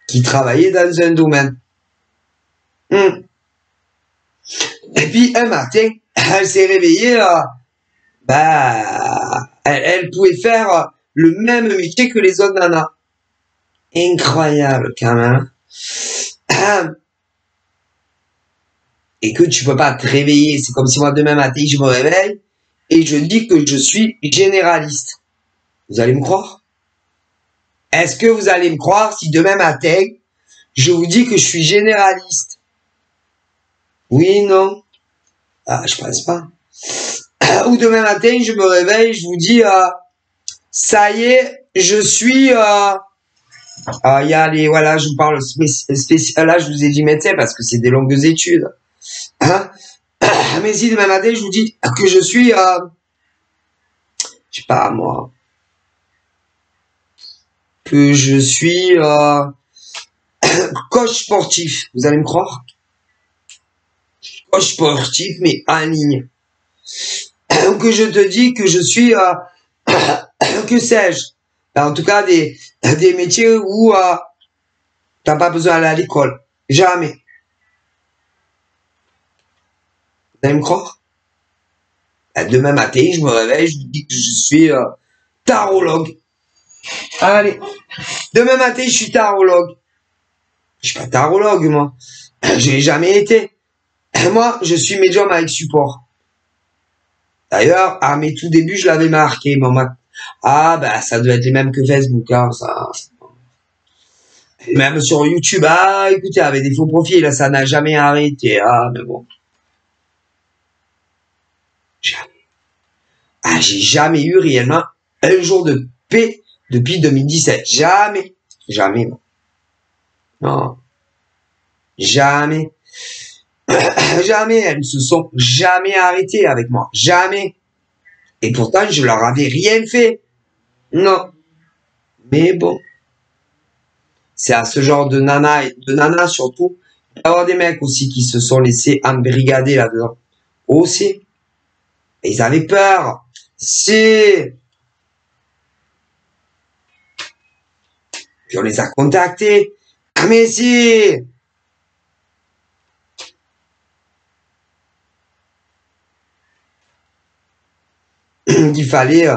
qui travaillaient dans un domaine. Et puis un matin, elle s'est réveillée, elle pouvait faire le même métier que les autres nanas. Incroyable quand même. Et que tu peux pas te réveiller. C'est comme si moi demain matin je me réveille et je dis que je suis généraliste. Vous allez me croire? Est-ce que vous allez me croire si demain matin je vous dis que je suis généraliste? Oui, non? Ah, je pense pas. Ou demain matin je me réveille, je vous dis ça y est, je suis il y a les, voilà, je vous parle spécial, là je vous ai dit médecin parce que c'est des longues études. Hein? Mais si demain matin je vous dis que je suis je sais pas moi, que je suis coach sportif, vous allez me croire? Coach sportif mais en ligne. Que je te dis que je suis que sais-je, en tout cas des métiers où t'as pas besoin d'aller à l'école, jamais. Vous allez me croire? Demain matin, je me réveille, je vous dis que je suis tarologue. Allez, demain matin, je suis tarologue. Je suis pas tarologue, moi. Je l'ai jamais été. Moi, je suis médium avec support. D'ailleurs, à mes tout débuts, je l'avais marqué. Ça doit être les mêmes que Facebook, hein, ça. Même sur YouTube, écoutez, avec des faux profils, là, ça n'a jamais arrêté. Mais bon. Jamais. J'ai jamais eu réellement un jour de paix depuis 2017. Jamais. Jamais, moi. Non. Jamais. Jamais. Elles ne se sont jamais arrêtées avec moi. Jamais. Et pourtant, je leur avais rien fait. Non. Mais bon. C'est à ce genre de nana surtout. Il peut y avoir des mecs aussi qui se sont laissés embrigader là-dedans. Aussi. Et ils avaient peur. Puis on les a contactés. Mais si. Qu'il fallait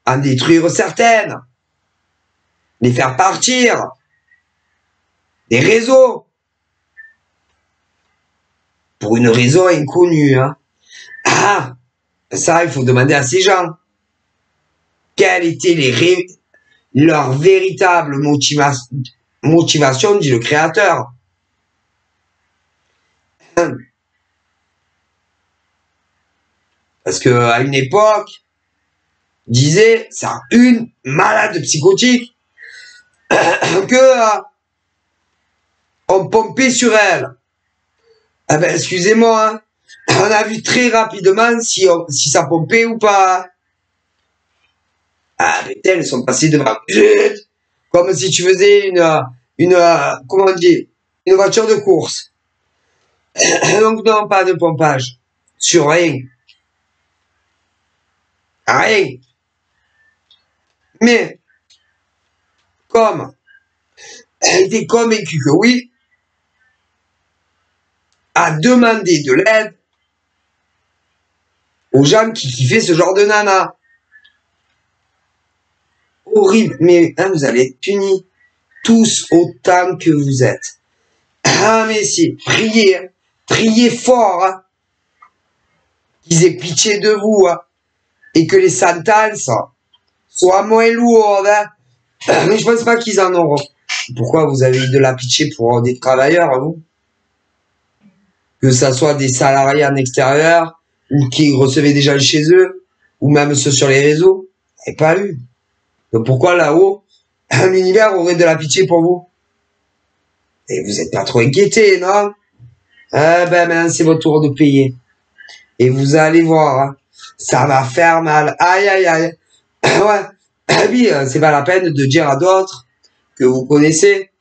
en détruire certaines. Les faire partir. Des réseaux. Pour une raison inconnue, hein. Ça, il faut demander à ces gens. Quelle était leur véritable motivation, dit le créateur. Parce que à une époque, disait, ça, une malade psychotique, que on pompait sur elle. Excusez-moi, hein. On a vu très rapidement si ça pompait ou pas. Putain, elles sont passées devant. Comme si tu faisais comment on dit, une voiture de course. Donc non, pas de pompage. Sur rien. Rien. Mais, comme elle était convaincue que oui, à demander de l'aide aux gens qui kiffaient ce genre de nana. Horrible, mais vous allez être punis. Tous autant que vous êtes. Mais si, priez fort, hein, qu'ils aient pitié de vous, hein, et que les sentences soient moins lourdes, hein. Mais je pense pas qu'ils en auront. Pourquoi vous avez de la pitié pour des travailleurs, vous? Que ça soit des salariés en extérieur, ou qui recevaient des gens chez eux, ou même ceux sur les réseaux. Et pas eu. Donc pourquoi là-haut, l'univers aurait de la pitié pour vous? Et vous n'êtes pas trop inquiété, non? Eh ben, maintenant, c'est votre tour de payer. Et vous allez voir, hein, ça va faire mal. Aïe, aïe, aïe. Ouais. Et puis, c'est pas la peine de dire à d'autres que vous connaissez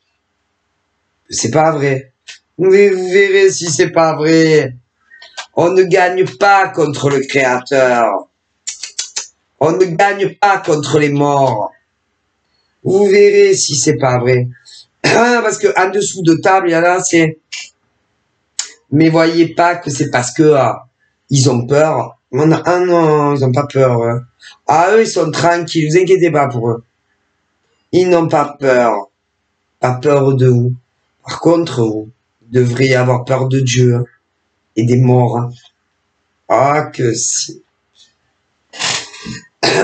que c'est pas vrai. Mais vous verrez si c'est pas vrai. On ne gagne pas contre le Créateur. On ne gagne pas contre les morts. Vous verrez si c'est pas vrai. Parce que en dessous de table, il y en a, c'est... Mais voyez pas que c'est parce que ils ont peur. Ah non, ils ont pas peur. Hein. Ah, eux, ils sont tranquilles. Vous inquiétez pas pour eux. Ils n'ont pas peur. Pas peur de vous. Par contre, vous devriez avoir peur de Dieu hein, et des morts. Hein. Ah, que si.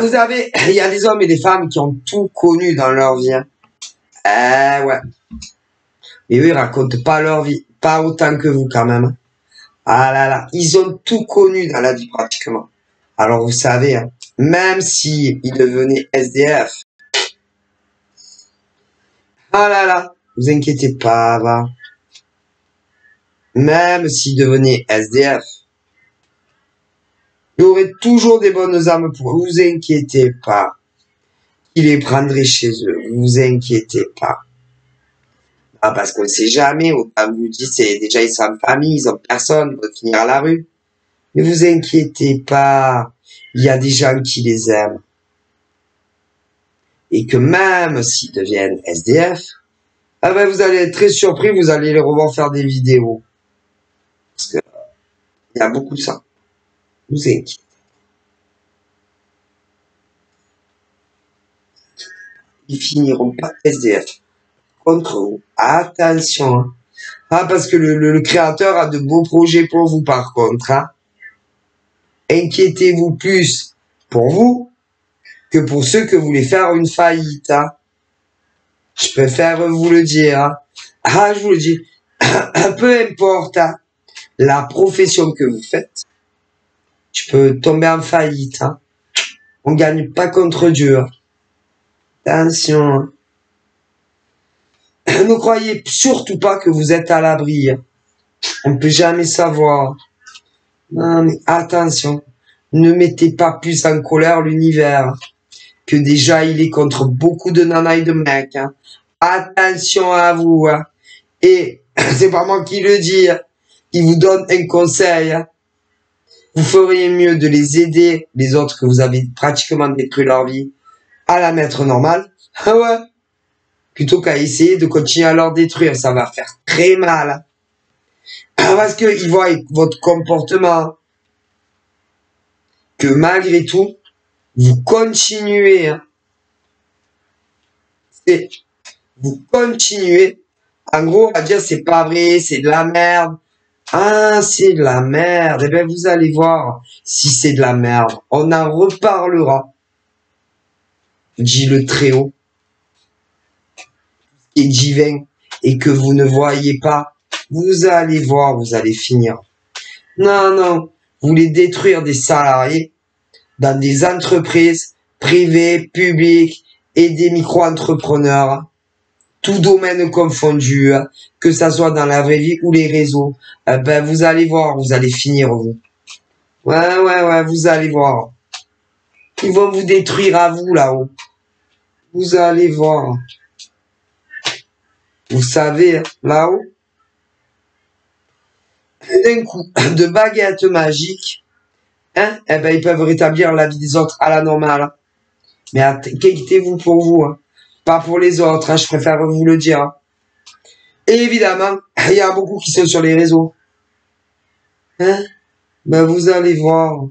Vous avez, il y a des hommes et des femmes qui ont tout connu dans leur vie. Hein. Eh ouais. Et eux, ils racontent pas leur vie. Pas autant que vous, quand même. Ah là là. Ils ont tout connu dans la vie, pratiquement. Alors, vous savez, hein, même si ils devenaient SDF. Ah là là. Vous inquiétez pas, va. Même s'ils devenaient SDF. Il y aurait toujours des bonnes âmes pour eux. Vous inquiétez pas. Ils les prendraient chez eux. Vous inquiétez pas. Ah, parce qu'on ne sait jamais. Autant vous dites, c'est déjà ils sont en famille, ils ont personne, ils vont finir à la rue. Ne vous inquiétez pas. Il y a des gens qui les aiment. Et que même s'ils deviennent SDF, ah ben vous allez être très surpris, vous allez les revoir faire des vidéos. Parce que il y a beaucoup de ça. Vous inquiétez. Ils finiront pas SDF. Contre vous. Attention. Hein. Ah, parce que le créateur a de beaux projets pour vous, par contre. Hein. Inquiétez-vous plus pour vous que pour ceux que voulaient faire une faillite. Hein. Je préfère vous le dire. Hein. Ah, je vous le dis. Peu importe hein, la profession que vous faites, tu peux tomber en faillite. Hein. On gagne pas contre Dieu. Hein. Attention. Hein. Ne croyez surtout pas que vous êtes à l'abri. Hein. On ne peut jamais savoir. Non, mais attention. Ne mettez pas plus en colère l'univers. Que déjà il est contre beaucoup de nanas et de mecs. Hein. Attention à vous. Hein. Et c'est pas moi qui le dis. Hein. Il vous donne un conseil. Hein. Vous feriez mieux de les aider, les autres que vous avez pratiquement détruit leur vie, à la mettre normale. Ah ouais. Plutôt qu'à essayer de continuer à leur détruire. Ça va faire très mal. Hein. Parce qu'ils voient votre comportement. Que malgré tout, vous continuez. Hein. Et vous continuez. En gros, à dire c'est pas vrai, c'est de la merde. Ah, c'est de la merde. Eh bien, vous allez voir si c'est de la merde. On en reparlera. Dit le Très-Haut. Et divin. Et que vous ne voyez pas. Vous allez voir, vous allez finir. Non, non. Vous voulez détruire des salariés dans des entreprises privées, publiques et des micro-entrepreneurs. Tout domaine confondu, hein, que ça soit dans la vraie vie ou les réseaux, ben vous allez voir, vous allez finir vous. Ouais, vous allez voir. Ils vont vous détruire à vous là-haut. Vous allez voir. Vous savez, là-haut, d'un coup, de baguettes magiques, hein, eh ben ils peuvent rétablir la vie des autres à la normale. Mais inquiétez-vous pour vous, hein. Pas pour les autres, hein, je préfère vous le dire. Hein. Et évidemment, il y a beaucoup qui sont sur les réseaux. Hein? Ben vous allez voir.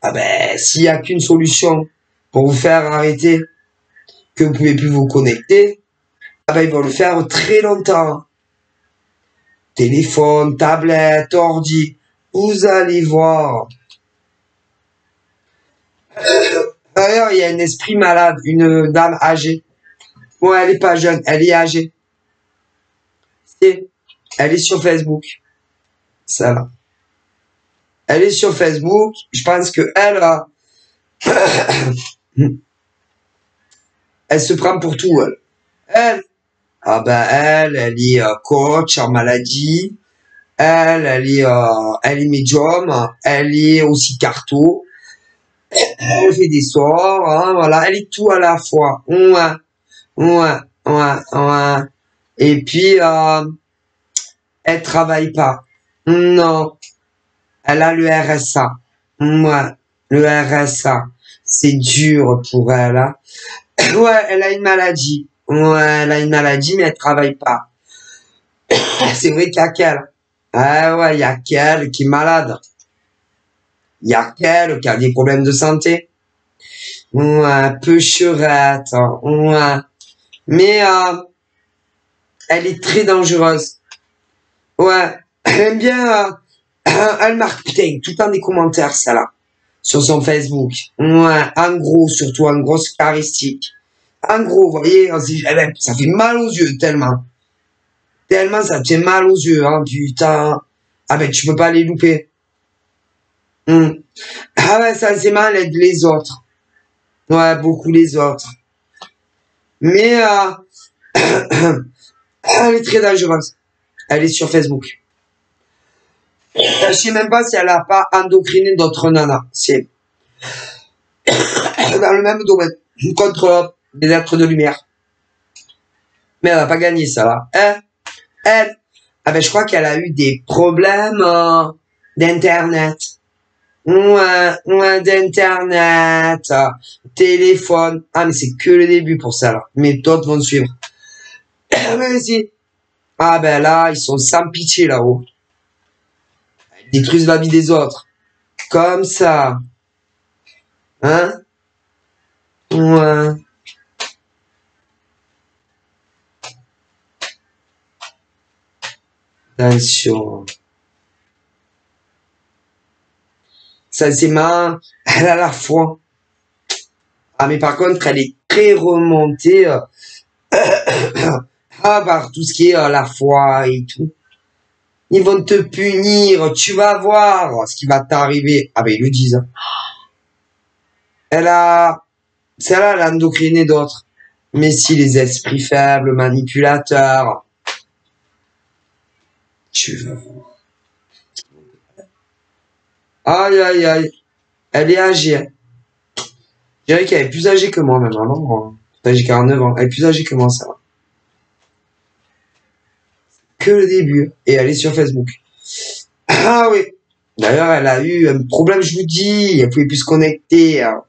Ah ben, s'il n'y a qu'une solution pour vous faire arrêter, que vous pouvez plus vous connecter, ah ben ils vont le faire très longtemps. Téléphone, tablette, ordi, vous allez voir. D'ailleurs, il y a un esprit malade, une dame âgée, Bon, elle est pas jeune, elle est âgée. Elle est sur Facebook. Ça va. Elle est sur Facebook. Je pense que elle, elle se prend pour tout, elle. Ah ben elle est coach en maladie. Elle est médium. Elle est aussi carto. Elle fait des sorts, hein, voilà. Elle est tout à la fois. Ouais, ouais, ouais, ouais. Et puis, elle travaille pas. Non. Elle a le RSA. Ouais, le RSA. C'est dur pour elle, hein. Ouais, elle a une maladie. Ouais, elle a une maladie, mais elle travaille pas. C'est vrai qu'il y a qu'elle. Ah ouais, il y a qu'elle qui est malade. Il y a qu'elle qui a des problèmes de santé. Ouais, peu churette. Ouais. Mais elle est très dangereuse. Ouais. Elle aime bien. Elle marque, putain, tout le temps des commentaires, ça là. Sur son Facebook. Ouais, en gros, surtout en grosse charistique. En gros, vous voyez, ça fait mal aux yeux, tellement. Tellement ça te fait mal aux yeux, hein, putain. Ah ben, tu peux pas les louper. Ah ouais, ça c'est mal, aide les autres. Ouais, beaucoup les autres. Mais, elle est très dangereuse. Elle est sur Facebook. Je sais même pas si elle a pas endocriné d'autres nanas. C'est dans le même domaine. Contre des êtres de lumière. Mais elle va pas gagner, ça va. Elle. Ah ben, je crois qu'elle a eu des problèmes d'internet. Ouais, d'internet, téléphone. Ah, mais c'est que le début pour ça, là. Mais d'autres vont suivre. Mais si. Ah ben là, ils sont sans pitié là-haut. Ils détruisent la vie des autres. Comme ça. Hein? Ouais. Attention. Ça, c'est marrant. Elle a la foi. Ah, mais par contre, elle est très remontée. Par tout ce qui est la foi et tout. Ils vont te punir. Tu vas voir ce qui va t'arriver. Ah, ben, ils le disent. Hein. Celle-là, elle a endocriné d'autres. Mais si les esprits faibles, manipulateurs. Tu vas voir. Aïe, aïe, aïe. Elle est âgée. Je dirais qu'elle est plus âgée que moi, même. Vraiment. J'ai 49 ans. Elle est plus âgée que moi, ça va. Que le début. Et elle est sur Facebook. Ah oui. D'ailleurs, elle a eu un problème, je vous dis. Elle pouvait plus se connecter. Hein.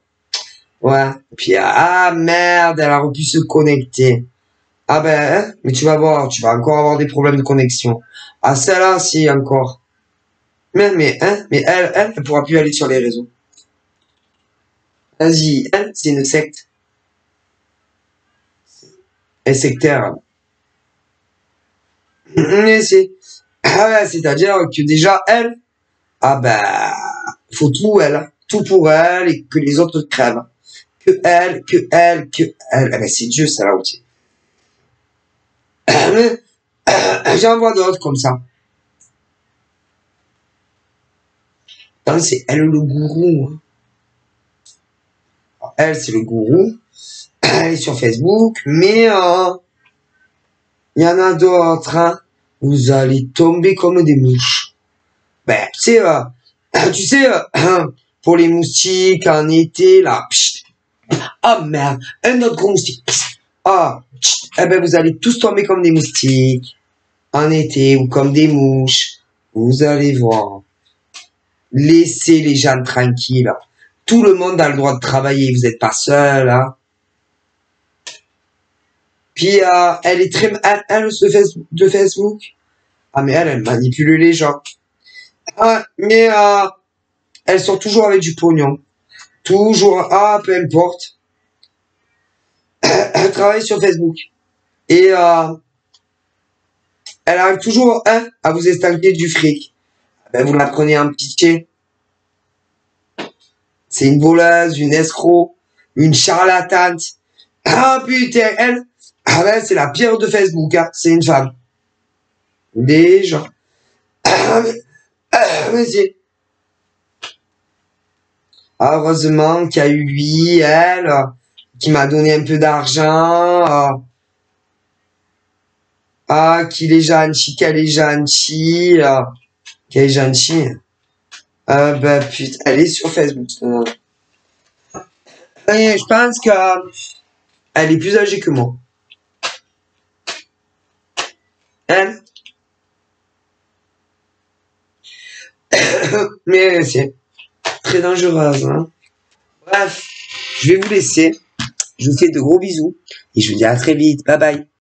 Ouais. Puis, ah merde, elle a pu se connecter. Ah ben, hein, mais tu vas voir, tu vas encore avoir des problèmes de connexion. Ah, celle-là, si, encore. Mais elle pourra plus aller sur les réseaux. Vas-y, elle, c'est une secte. Elle est sectaire. Mais c'est, ah ouais, c'est-à-dire que déjà, elle, ah ben, faut tout, elle. Tout pour elle et que les autres crèvent. Que elle, que elle, que elle. Ah ben, c'est Dieu, ça là aussi. Mais, j'en vois d'autres comme ça. Attends, c'est elle le gourou. Hein. Elle, c'est le gourou. Elle est sur Facebook, mais il y en a d'autres. Hein. Vous allez tomber comme des mouches. Ben, tu sais, pour les moustiques en été, là. Psst. Ah merde, un autre gros moustique. Psst. Ah, psst. Eh ben, vous allez tous tomber comme des moustiques en été ou comme des mouches. Vous allez voir. Laissez les gens tranquilles. Tout le monde a le droit de travailler. Vous n'êtes pas seul, hein. Puis elle est très, elle de Facebook. Ah mais elle manipule les gens. Ah, mais elles sont toujours avec du pognon. Toujours, peu importe. Elle travaille sur Facebook. Et elle arrive toujours à vous estanquer du fric. Ben, vous la prenez en pitié. C'est une voleuse, une escroc, une charlatane. Ah putain, elle, Ah ouais, c'est la pire de Facebook, hein. C'est une femme. Déjà. Mais c'est... Ah, heureusement qu'il y a eu lui, elle, qui m'a donné un peu d'argent. Qu'il est gentil, qu'elle est gentille. Qu'elle est gentille. Ben putain, elle est sur Facebook. Et je pense que elle est plus âgée que moi. Elle. Mais c'est très dangereuse. Hein. Bref, je vais vous laisser. Je vous fais de gros bisous. Et je vous dis à très vite. Bye bye.